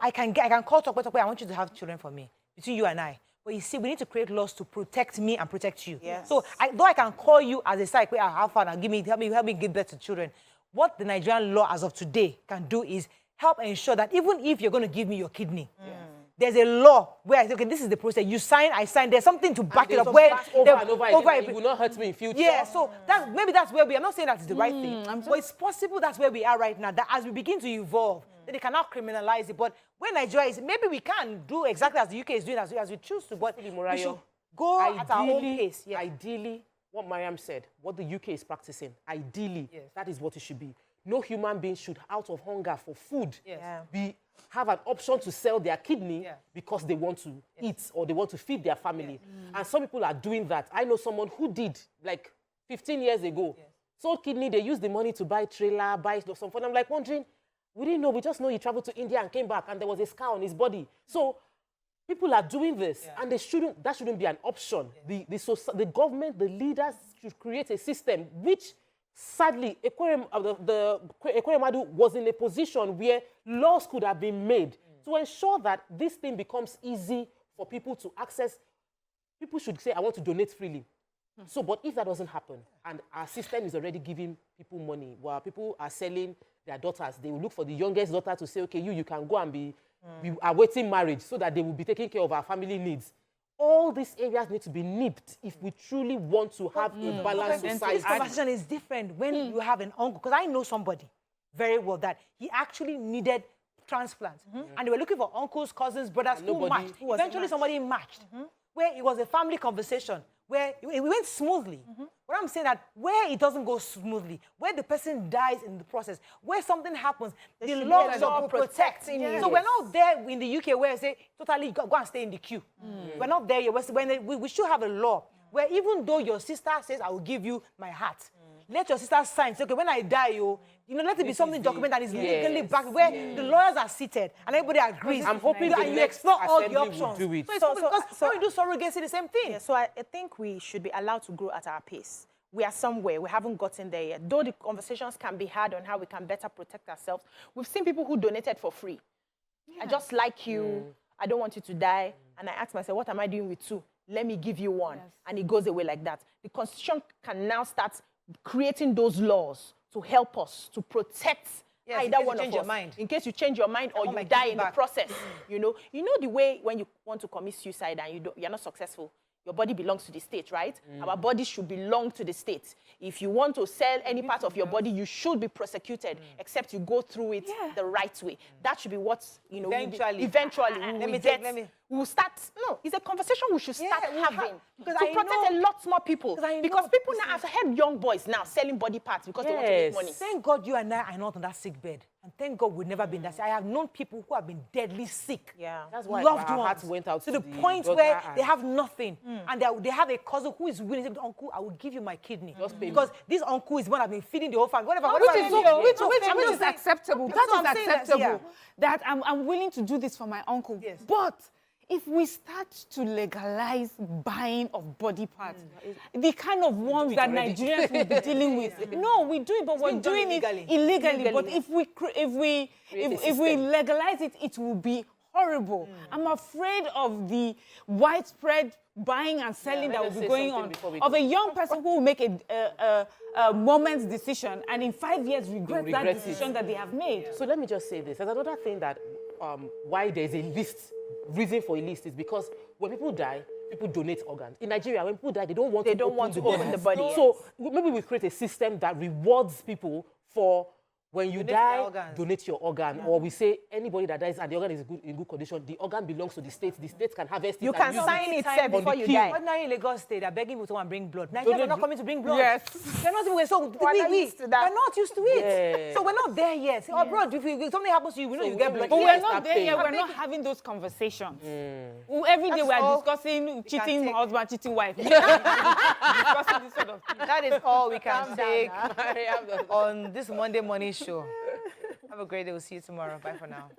I can call Tokwe, I want you to have children for me, between you and I. But you see, we need to create laws to protect me and protect you. Yes. So though I can call you as a psych, where I have fun and help me give birth to children, what the Nigerian law as of today can do is help ensure that even if you're going to give me your kidney, there's a law where I say, okay, this is the process. You sign, I sign. There's something to back it up. Where over and over again, it will not hurt me in future. Yeah, so maybe that's where we are. I'm not saying that's the right thing, but it's possible that's where we are right now. That as we begin to evolve, then they cannot criminalize it. But when Nigeria is, maybe we can do exactly as the UK is doing as we choose to. But we should go at our own pace. Yeah. Ideally, what Mariam said, what the UK is practicing, ideally, that is what it should be. No human being should, out of hunger for food, have an option to sell their kidney because they want to eat or they want to feed their family. And some people are doing that. I know someone who did, like 15 years ago, sold kidney, they used the money to buy trailer, buy some food. I'm like wondering, we didn't know, we just know he traveled to India and came back and there was a scar on his body. So people are doing this and that shouldn't be an option. The government, the leaders should create a system which sadly, Ekweremadu was in a position where laws could have been made to ensure that this thing becomes easy for people to access. People should say, I want to donate freely. So, but if that doesn't happen, and our system is already giving people money, while people are selling their daughters, they will look for the youngest daughter to say, okay, you can go and be awaiting marriage so that they will be taking care of our family needs. All these areas need to be nipped if we truly want to have a balanced society. This conversation is different when you have an uncle, because I know somebody very well that he actually needed transplant. And they were looking for uncles, cousins, brothers who matched. Eventually somebody matched, where it was a family conversation, where it went smoothly. What I'm saying that where it doesn't go smoothly, where the person dies in the process, where something happens, the law is protecting you. So we're not there in the UK where I say, totally go and stay in the queue. We're not there yet. We should have a law where even though your sister says, I will give you my heart, let your sister sign. Say, okay, when I die, let it be something documented that is legally backed, where the lawyers are seated and everybody agrees. I'm hoping you explore all the options. Do it. So when we do surrogacy, the same thing. Yeah, so I think we should be allowed to grow at our pace. We are somewhere. We haven't gotten there yet. Though the conversations can be had on how we can better protect ourselves, we've seen people who donated for free. I just like you. I don't want you to die. And I ask myself, what am I doing with two? Let me give you one. And it goes away like that. The Constitution can now start creating those laws to help us to protect either one of us. In case you change your mind or you die in the process. You know the way when you want to commit suicide and you're not successful, your body belongs to the state, right? Our body should belong to the state. If you want to sell any part of your body, you should be prosecuted, except you go through it the right way. That should be what, you know, eventually we will start. No, it's a conversation we should start having to protect a lot more people. Because people now, I've heard young boys now selling body parts because they want to make money. Thank God you and I are not on that sick bed. And thank God we've never been that sick. I have known people who have been deadly sick. Yeah. That's why loved our ones, hearts went out to the point where they have nothing. And they have a cousin who is willing to say, uncle, I will give you my kidney. Because this uncle is one I've been feeding the whole family. Which is acceptable. That is acceptable. That I'm willing to do this for my uncle. Yes. But if we start to legalize buying of body parts, the kind of ones that Nigerians will be dealing with, no, we do it, but we're doing it illegally. But if we legalize it, it will be horrible. I'm afraid of the widespread buying and selling that will be going on, of a young person who will make a moment's decision and in 5 years regret that decision that they have made. So let me just say this. There's another thing that why there's a reason for a list is because when people die, people donate organs. In Nigeria, when people die, they don't want to open the body. So maybe we create a system that rewards people for when you die, donate your organ. Or we say anybody that dies and the organ is in good condition, the organ belongs to the state. The state can harvest it. You can sign it before you die. Ordinary in Lagos State, they're begging people to come and bring blood. Nigerians are not coming to bring blood. Yes. They're not even so we're not used to it. Yeah. So we're not there yet. So abroad, if something happens to you, we know you get blood. But we're not there yet. We're not having those conversations. Every day we're discussing cheating husband, cheating wife. Discussing this sort of thing. That is all we can take on this Monday morning show. Have a great day. We'll see you tomorrow. Bye for now.